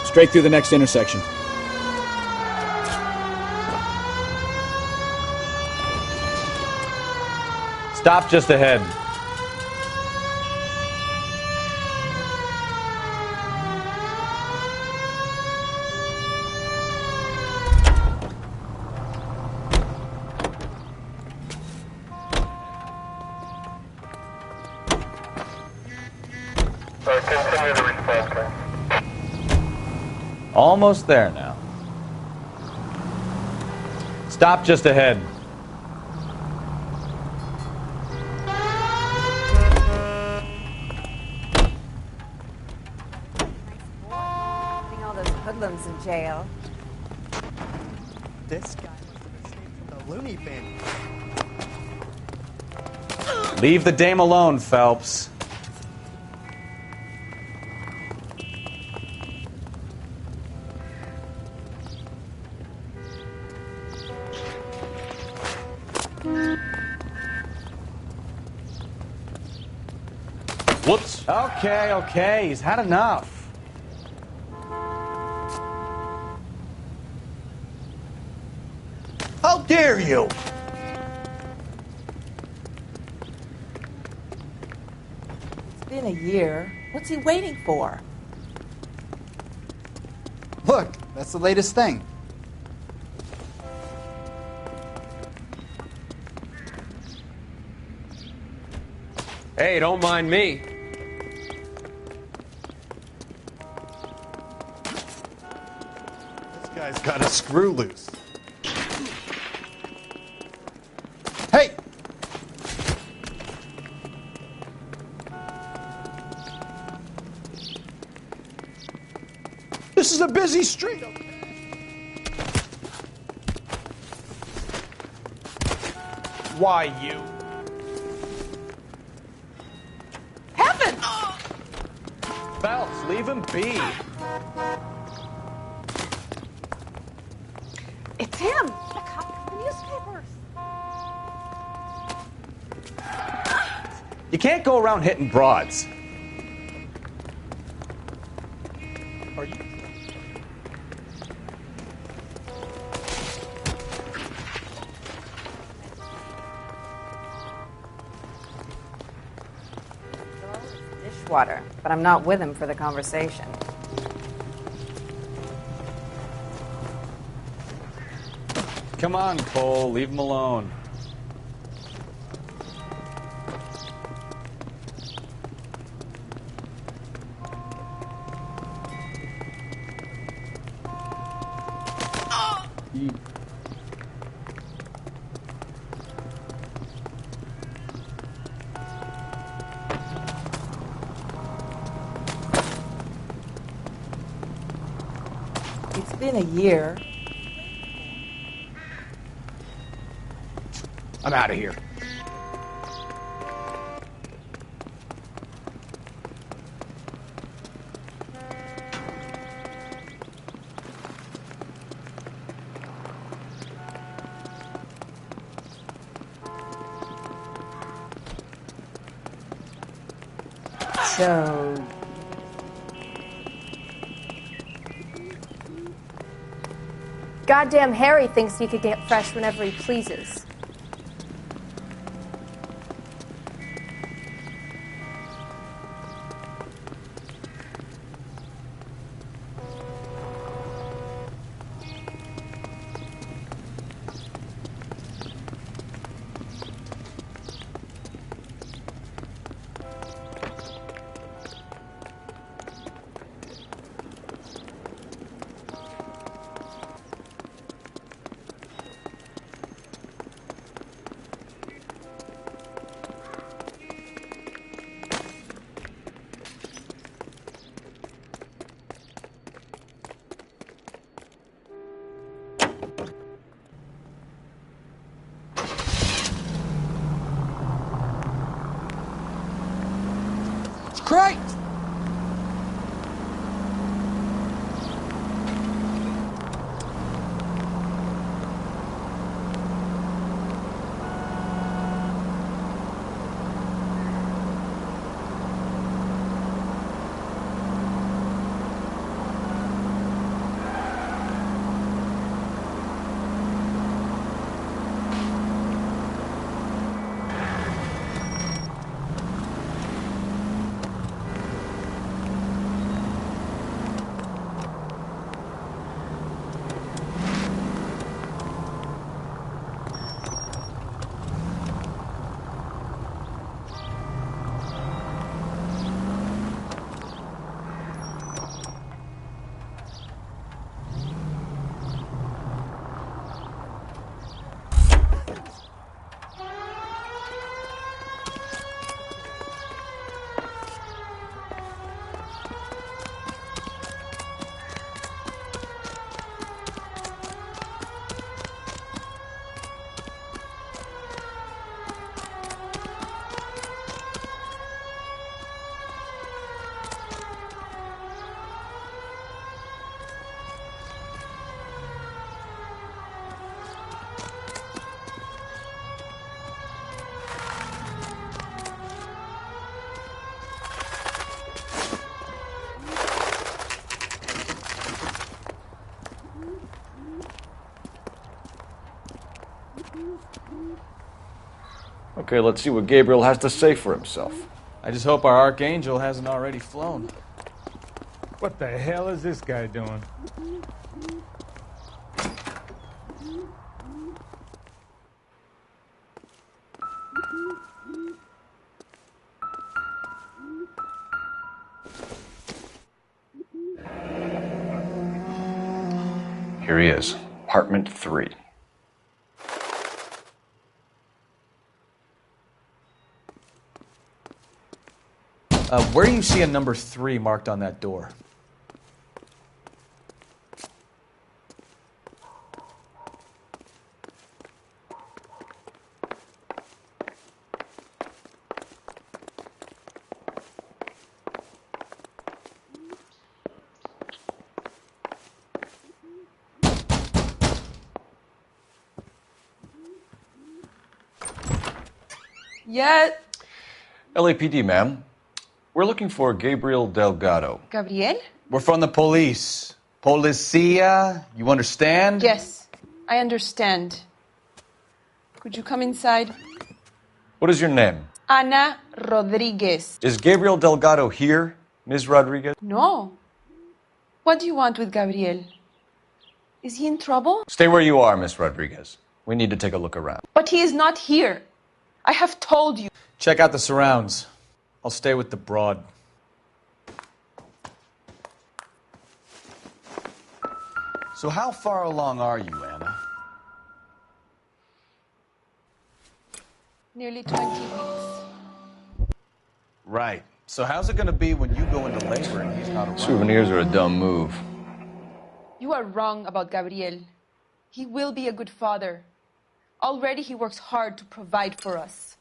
Speaker 10: Straight through the next intersection.
Speaker 5: Stop just ahead.
Speaker 3: Continue the response time.
Speaker 5: Almost there now. Stop just ahead.
Speaker 2: Putting all those hoodlums in jail.
Speaker 21: This guy must have escaped from the loony bin.
Speaker 5: Leave the dame alone, Phelps.
Speaker 1: Whoops.
Speaker 5: Okay, he's had enough.
Speaker 21: How dare you!
Speaker 22: It's been a year. What's he waiting for?
Speaker 14: Look, that's the latest thing.
Speaker 4: Hey, don't mind me.
Speaker 7: This guy's got a screw loose. Hey! This is a busy street. Why, you?
Speaker 22: Heaven!
Speaker 7: Phelps, leave him be.
Speaker 22: It's him! The cop in the newspapers!
Speaker 7: You can't go around hitting broads. Are you?
Speaker 2: Dishwater, but I'm not with him for the conversation.
Speaker 5: Come on, Cole, leave him alone.
Speaker 22: It's been a year.
Speaker 7: I'm out of here.
Speaker 2: So,
Speaker 23: Goddamn Harry thinks he could get fresh whenever he pleases.
Speaker 7: Great!
Speaker 1: Okay, let's see what Gabriel has to say for himself.
Speaker 10: I just hope our Archangel hasn't already flown.
Speaker 12: What the hell is this guy doing?
Speaker 11: Here he is, apartment 3.
Speaker 10: Where do you see a number 3 marked on that door?
Speaker 4: Yet.
Speaker 11: LAPD, ma'am. We're looking for Gabriel Delgado.
Speaker 4: Gabriel?
Speaker 5: We're from the police. Policia, you understand?
Speaker 4: Yes, I understand. Could you come inside?
Speaker 11: What is your name?
Speaker 4: Ana Rodriguez.
Speaker 11: Is Gabriel Delgado here, Ms. Rodriguez?
Speaker 4: No. What do you want with Gabriel? Is he in trouble?
Speaker 11: Stay where you are, Ms. Rodriguez. We need to take a look around.
Speaker 4: But he is not here. I have told you.
Speaker 10: Check out the surrounds. I'll stay with the broad.
Speaker 5: So how far along are you, Anna?
Speaker 4: Nearly 20 weeks.
Speaker 5: Right. So how's it going to be when you go into labor and he's not around?
Speaker 11: Souvenirs are a dumb move.
Speaker 4: You are wrong about Gabriel. He will be a good father. Already he works hard to provide for us.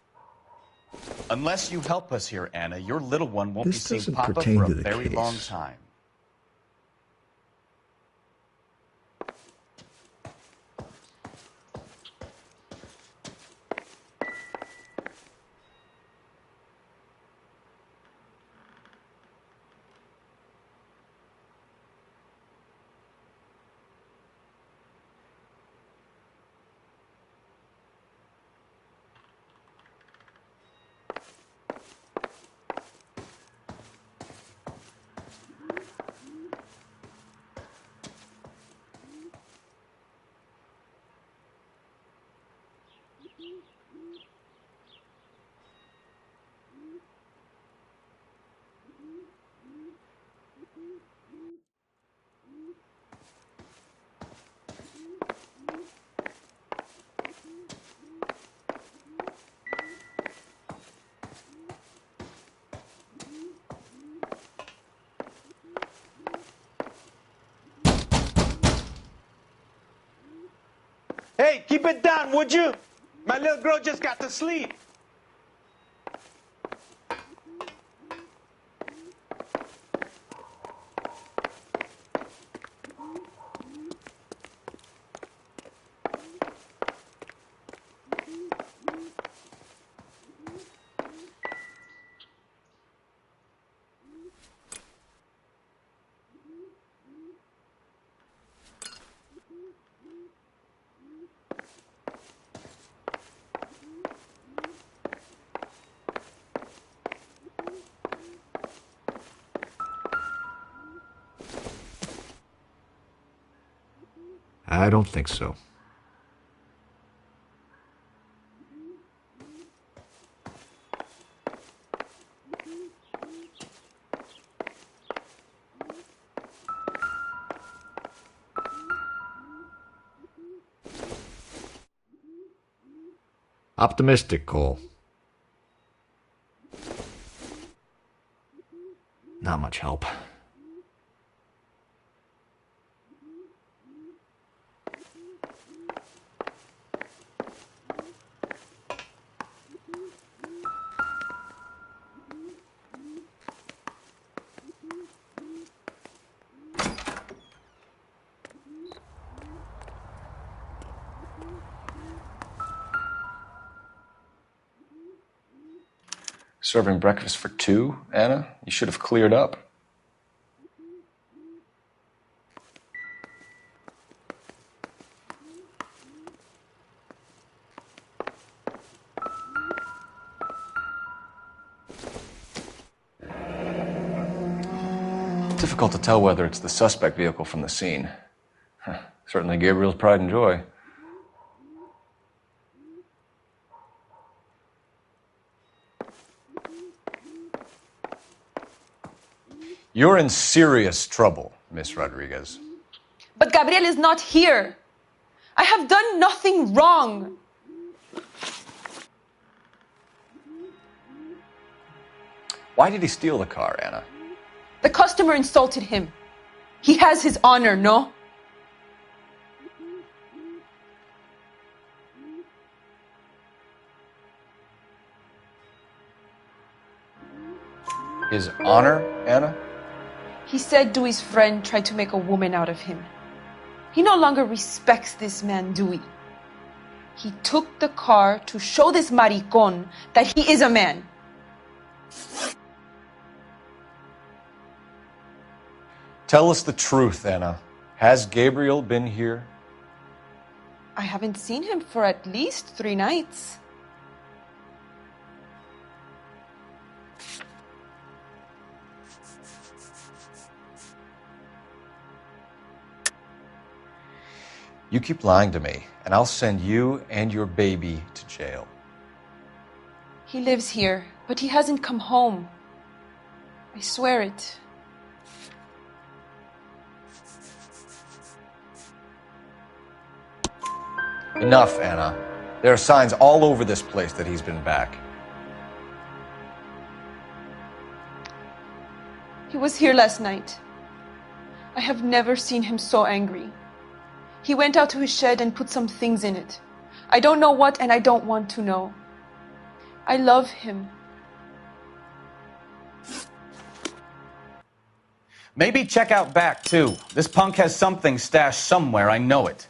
Speaker 5: Unless you help us here, Anna, your little one won't
Speaker 6: This
Speaker 5: be seeing
Speaker 6: doesn't
Speaker 5: Papa
Speaker 6: pertain
Speaker 5: for a
Speaker 6: to the
Speaker 5: very
Speaker 6: case.
Speaker 5: long time.
Speaker 12: Hey, keep it down, would you? My little girl just got to sleep.
Speaker 9: I don't think so. Optimistic, Cole. Not much help.
Speaker 11: Serving breakfast for 2, Anna? You should have cleared up. Difficult to tell whether it's the suspect vehicle from the scene. Certainly Gabriel's pride and joy. You're in serious trouble, Miss Rodriguez.
Speaker 4: But Gabriel is not here. I have done nothing wrong.
Speaker 1: Why did he steal the car, Anna?
Speaker 4: The customer insulted him. He has his honor, no?
Speaker 1: His honor, Anna?
Speaker 4: He said Dewey's friend tried to make a woman out of him. He no longer respects this man, Dewey. He took the car to show this maricón that he is a man.
Speaker 1: Tell us the truth, Anna. Has Gabriel been here?
Speaker 4: I haven't seen him for at least 3 nights.
Speaker 1: You keep lying to me, and I'll send you and your baby to jail.
Speaker 4: He lives here, but he hasn't come home. I swear it.
Speaker 1: Enough, Anna. There are signs all over this place that he's been back.
Speaker 4: He was here last night. I have never seen him so angry. He went out to his shed and put some things in it. I don't know what, and I don't want to know. I love him.
Speaker 5: Maybe check out back, too. This punk has something stashed somewhere, I know it.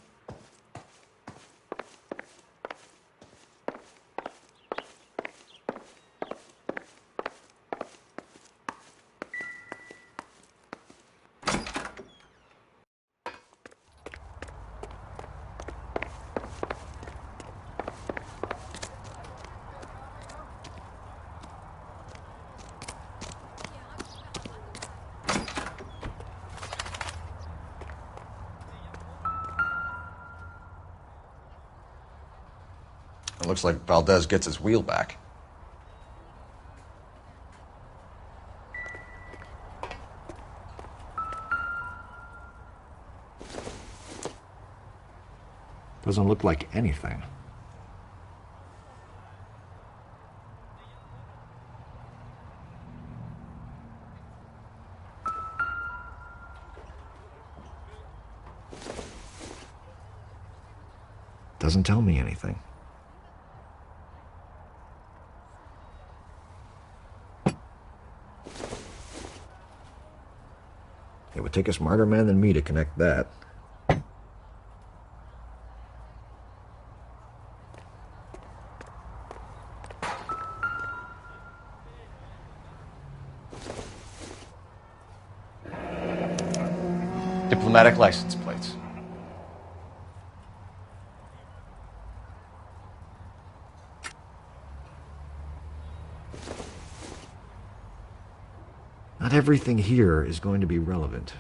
Speaker 1: It looks like Valdez gets his wheel back.
Speaker 9: Doesn't look like anything. Doesn't tell me anything. It would take a smarter man than me to connect that.
Speaker 1: Diplomatic license plates.
Speaker 9: Not everything here is going to be relevant.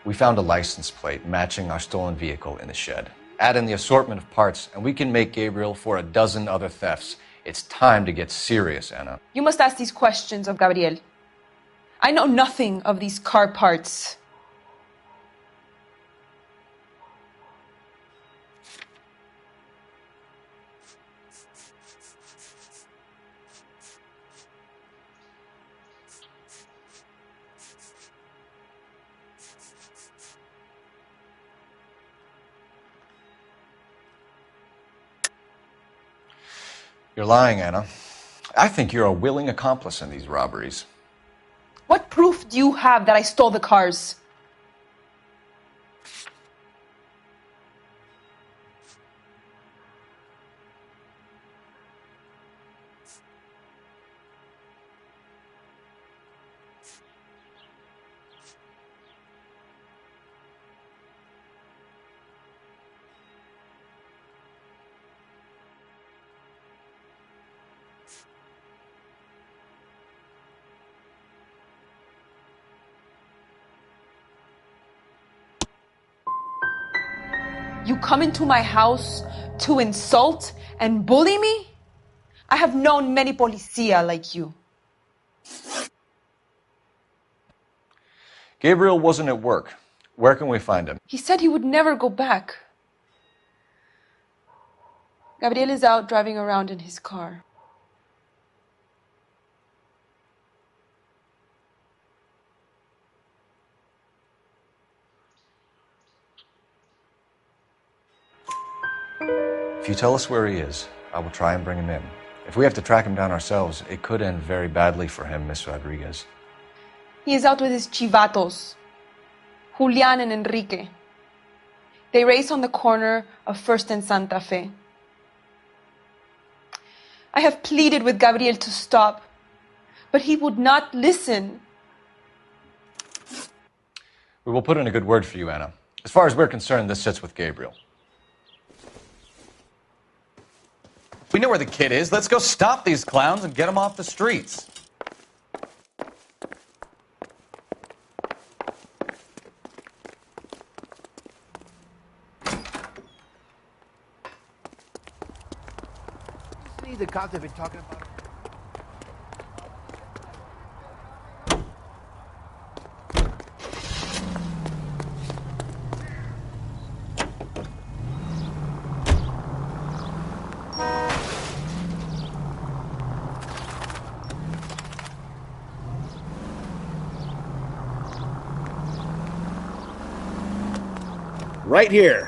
Speaker 1: We found a license plate matching our stolen vehicle in the shed. Add in the assortment of parts, and we can make Gabriel for a dozen other thefts. It's time to get serious, Anna.
Speaker 4: You must ask these questions of Gabriel. I know nothing of these car parts.
Speaker 1: You're lying, Anna. I think you're a willing accomplice in these robberies.
Speaker 4: What proof do you have that I stole the cars? You come into my house to insult and bully me? I have known many policia like you.
Speaker 1: Gabriel wasn't at work. Where can we find him?
Speaker 4: He said he would never go back. Gabriel is out driving around in his car.
Speaker 1: If you tell us where he is, I will try and bring him in. If we have to track him down ourselves, it could end very badly for him, Miss Rodriguez.
Speaker 4: He is out with his chivatos, Julian and Enrique. They race on the corner of First and Santa Fe. I have pleaded with Gabriel to stop, but he would not listen.
Speaker 1: We will put in a good word for you, Anna. As far as we're concerned, this sits with Gabriel.
Speaker 5: We know where the kid is. Let's go stop these clowns and get him off the streets.
Speaker 21: See, the cops have been talking about.
Speaker 10: Right here.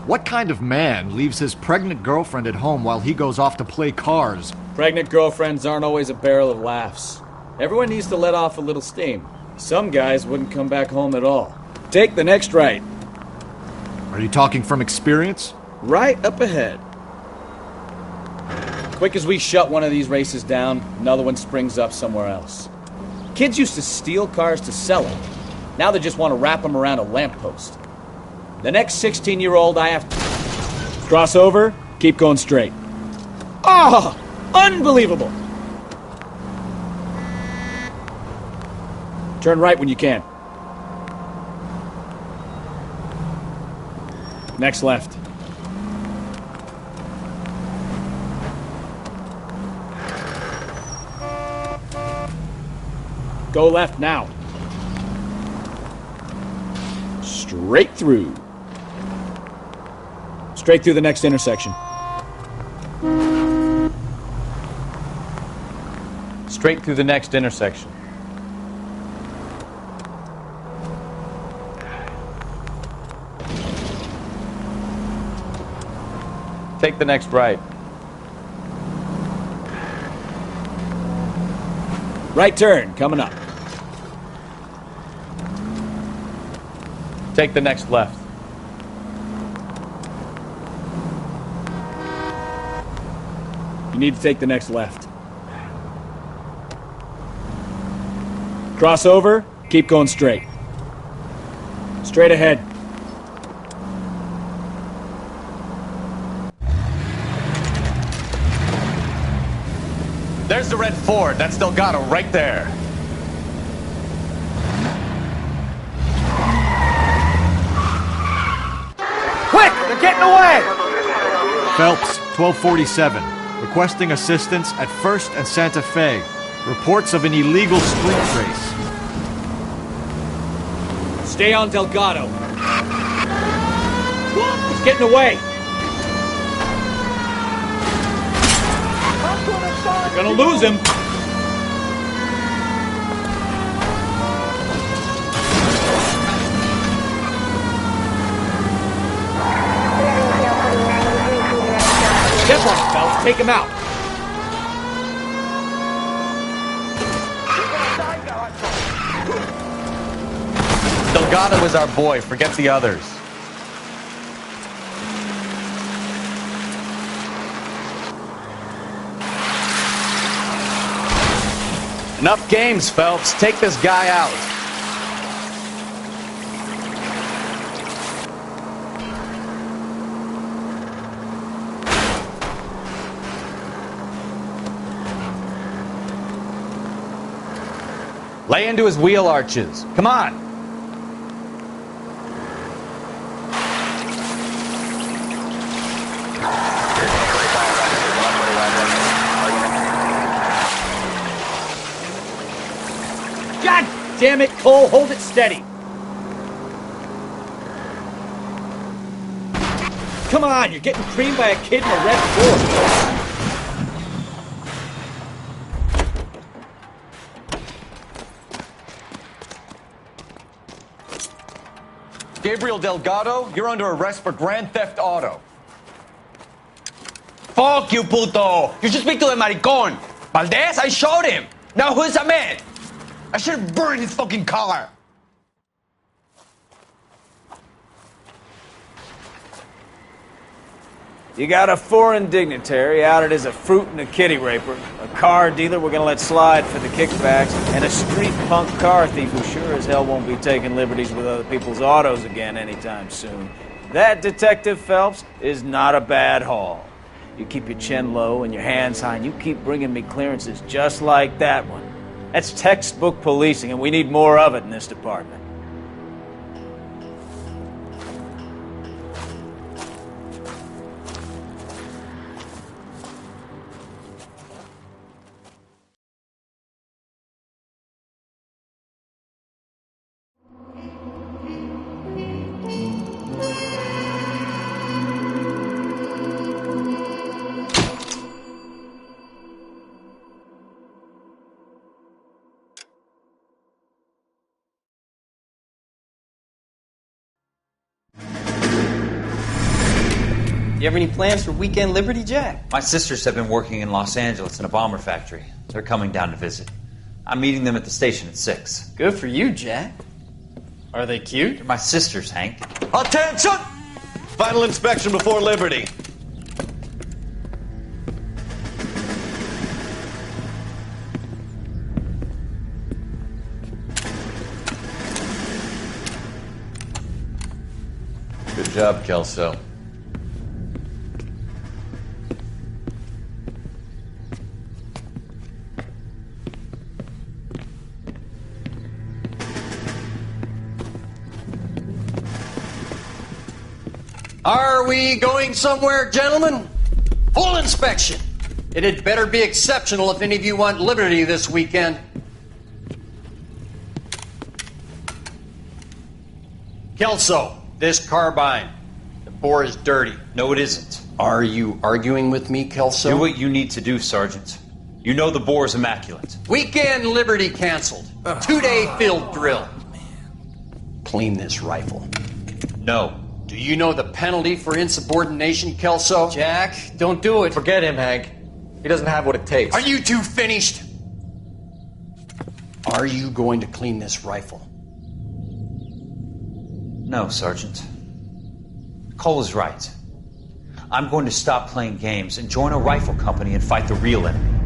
Speaker 9: What kind of man leaves his pregnant girlfriend at home while he goes off to play cars?
Speaker 10: Pregnant girlfriends aren't always a barrel of laughs. Everyone needs to let off a little steam. Some guys wouldn't come back home at all. Take the next right.
Speaker 9: Are you talking from experience?
Speaker 10: Right up ahead. Quick as we shut one of these races down, another one springs up somewhere else. Kids used to steal cars to sell them. Now they just want to wrap them around a lamppost. The next 16-year-old I have to cross over, keep going straight. Oh, unbelievable! Turn right when you can. Next left. Go left now. Straight through. Straight through the next intersection. Straight through the next intersection. Take the next right. Right turn, coming up. Take the next left. You need to take the next left. Cross over, keep going straight. Straight ahead.
Speaker 5: There's the red Ford. That's Delgado right there.
Speaker 1: Quick! They're getting away!
Speaker 9: Phelps, 1247. Requesting assistance at First and Santa Fe. Reports of an illegal street race.
Speaker 10: Stay on Delgado. He's getting away. You're gonna lose him. Step on him, Phelps. Take him out.
Speaker 5: Delgado is our boy. Forget the others. Enough games, Phelps. Take this guy out. Lay into his wheel arches. Come on.
Speaker 10: damn it, Cole, hold it steady. Come on, you're getting creamed by a kid in a red Ford.
Speaker 11: Gabriel Delgado, you're under arrest for grand theft auto.
Speaker 6: Fuck you, puto! You should speak to the maricón. Valdez, I showed him. Now who's a man? I should have burned his fucking car.
Speaker 12: You got a foreign dignitary outed as a fruit and a kitty raper, a car dealer we're gonna let slide for the kickbacks, and a street punk car thief who sure as hell won't be taking liberties with other people's autos again anytime soon. That, Detective Phelps, is not a bad haul. You keep your chin low and your hands high, and you keep bringing me clearances just like that one. That's textbook policing, and we need more of it in this department.
Speaker 13: You have any plans for weekend Liberty, Jack?
Speaker 18: My sisters have been working in Los Angeles in a bomber factory. They're coming down to visit. I'm meeting them at the station at 6.
Speaker 13: Good for you, Jack. Are they cute?
Speaker 18: They're my sisters, Hank.
Speaker 11: Attention! Final inspection before Liberty.
Speaker 1: Good job, Kelso.
Speaker 24: Are we going somewhere, gentlemen? Full inspection. It had better be exceptional if any of you want liberty this weekend. Kelso, this carbine. The bore is dirty.
Speaker 18: No, it isn't.
Speaker 24: Are you arguing with me, Kelso?
Speaker 18: Do what you need to do, Sergeant. You know the bore is immaculate.
Speaker 24: Weekend liberty canceled. 2-day field drill. Clean this rifle.
Speaker 18: No.
Speaker 24: Do you know the penalty for insubordination, Kelso?
Speaker 1: Jack, don't do it. Forget him, Hank. He doesn't have what it takes.
Speaker 24: Are you two finished? Are you going to clean this rifle?
Speaker 18: No, Sergeant. Cole is right. I'm going to stop playing games and join a rifle company and fight the real enemy.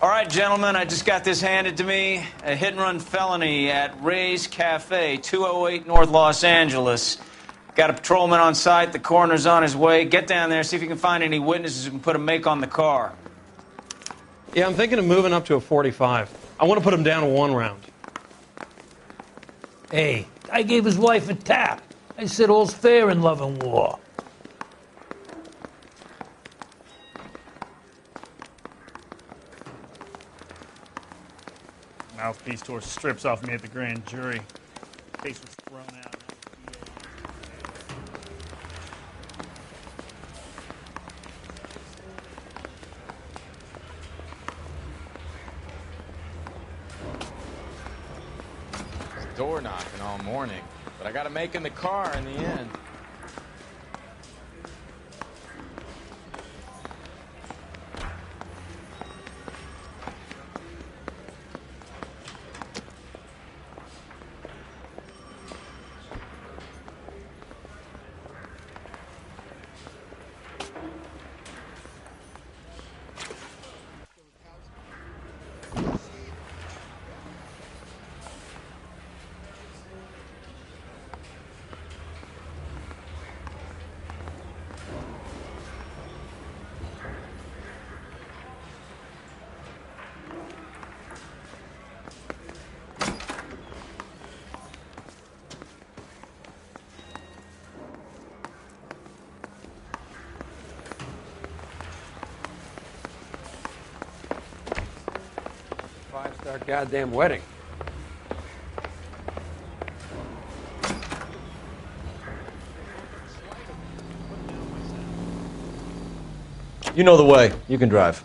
Speaker 12: All right, gentlemen, I just got this handed to me. A hit-and-run felony at Ray's Cafe, 208 North Los Angeles. Got a patrolman on site. The coroner's on his way. Get down there, see if you can find any witnesses who can put a make on the car.
Speaker 25: Yeah, I'm thinking of moving up to a 45. I want to put him down to 1 round.
Speaker 26: Hey, I gave his wife a tap. I said all's fair in love and war.
Speaker 27: Mouthpiece tore strips off me at the grand jury. Case was thrown out.
Speaker 28: Door knocking all morning, but I got to make in the car in the end.
Speaker 7: our goddamn wedding.
Speaker 1: You know the way. You can drive.